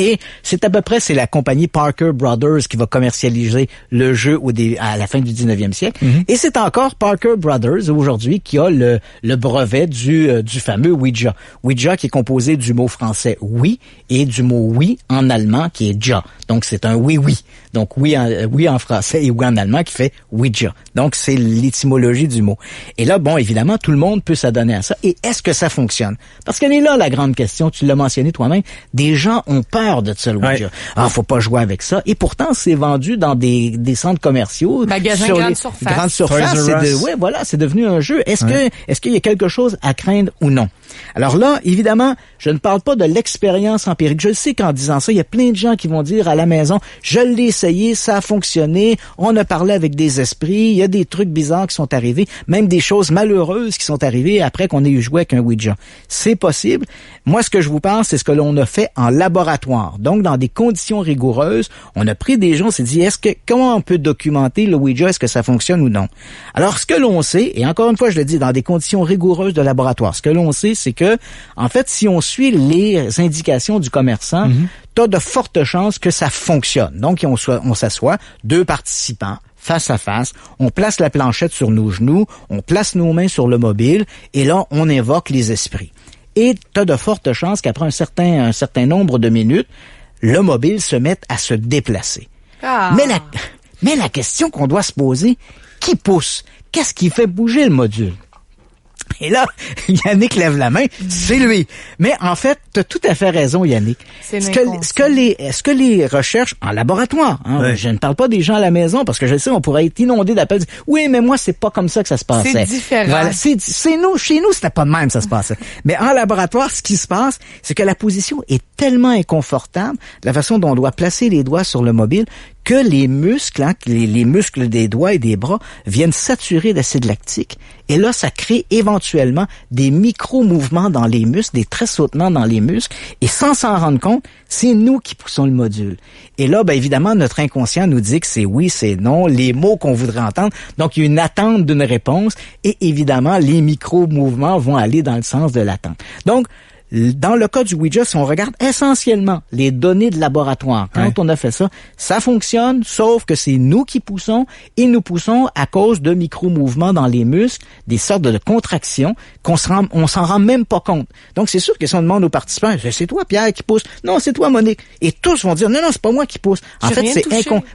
Et c'est la compagnie Parker Brothers qui va commercialiser le jeu à la fin du 19e siècle. Mm-hmm. Et c'est encore Parker Brothers aujourd'hui qui a le brevet du fameux Ouija. Ouija qui est composé du mot français oui et du mot oui en allemand qui est ja. Donc c'est un oui-oui. Donc oui en français et oui en allemand qui fait Ouija. Donc c'est l'étymologie du mot. Et là, bon, évidemment, tout le monde peut s'adonner à ça. Et est-ce que ça fonctionne? Parce qu'elle est là la grande question, tu l'as mentionné toi-même, des gens ont peur de ça, le Ouija. Ouais. Ah, faut pas jouer avec ça. Et pourtant, c'est vendu dans des centres commerciaux. Magasins grande surface. Grande surface. C'est devenu un jeu. Est-ce qu'il y a quelque chose à craindre ou non? Alors là, évidemment, je ne parle pas de l'expérience empirique. Je sais qu'en disant ça, il y a plein de gens qui vont dire à la maison, je l'ai essayé, ça a fonctionné, on a parlé avec des esprits, il y a des trucs bizarres qui sont arrivés, même des choses malheureuses qui sont arrivées après qu'on ait eu joué avec un Ouija. C'est possible. Moi, ce que je vous parle, c'est ce que l'on a fait en laboratoire. Donc, dans des conditions rigoureuses, on a pris des gens, on s'est dit, comment on peut documenter le Ouija, est-ce que ça fonctionne ou non? Alors, ce que l'on sait, et encore une fois, je le dis, dans des conditions rigoureuses de laboratoire, ce que l'on sait, c'est que, en fait, si on suit les indications du commerçant, t'as de fortes chances que ça fonctionne. Donc, on s'assoit, 2 participants, face à face, on place la planchette sur nos genoux, on place nos mains sur le mobile, et là, on invoque les esprits. Et t'as de fortes chances qu'après un certain nombre de minutes, le mobile se mette à se déplacer. Ah. Mais la question qu'on doit se poser, qui pousse? Qu'est-ce qui fait bouger le module? Et là, Yannick lève la main, c'est lui. Mais en fait, t'as tout à fait raison, Yannick. Ce que les recherches en laboratoire, je ne parle pas des gens à la maison, parce que je sais, on pourrait être inondé d'appels. Oui, mais moi, c'est pas comme ça que ça se passait. C'est différent. Voilà, chez nous, c'était pas de même, ça se passait. Mais en laboratoire, ce qui se passe, c'est que la position est tellement inconfortable, la façon dont on doit placer les doigts sur le mobile, que les muscles, les muscles des doigts et des bras viennent saturer d'acide lactique. Et là, ça crée éventuellement des micro-mouvements dans les muscles, des tressautements dans les muscles. Et sans s'en rendre compte, c'est nous qui poussons le module. Et là, ben évidemment, notre inconscient nous dit que c'est oui, c'est non, les mots qu'on voudrait entendre. Donc, il y a une attente d'une réponse. Et évidemment, les micro-mouvements vont aller dans le sens de l'attente. Donc, dans le cas du Ouija, si on regarde essentiellement les données de laboratoire, quand on a fait ça, ça fonctionne, sauf que c'est nous qui poussons, et nous poussons à cause de micro-mouvements dans les muscles, des sortes de contractions on s'en rend même pas compte. Donc, c'est sûr que si on demande aux participants, c'est toi, Pierre, qui pousse. Non, c'est toi, Monique. Et tous vont dire, non, c'est pas moi qui pousse. En fait, c'est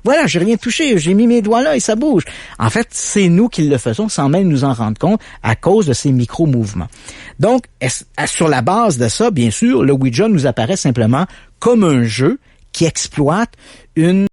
Voilà, j'ai rien touché. J'ai mis mes doigts là et ça bouge. En fait, c'est nous qui le faisons sans même nous en rendre compte à cause de ces micro-mouvements. Donc, sur la base de ça, bien sûr, le Ouija nous apparaît simplement comme un jeu qui exploite une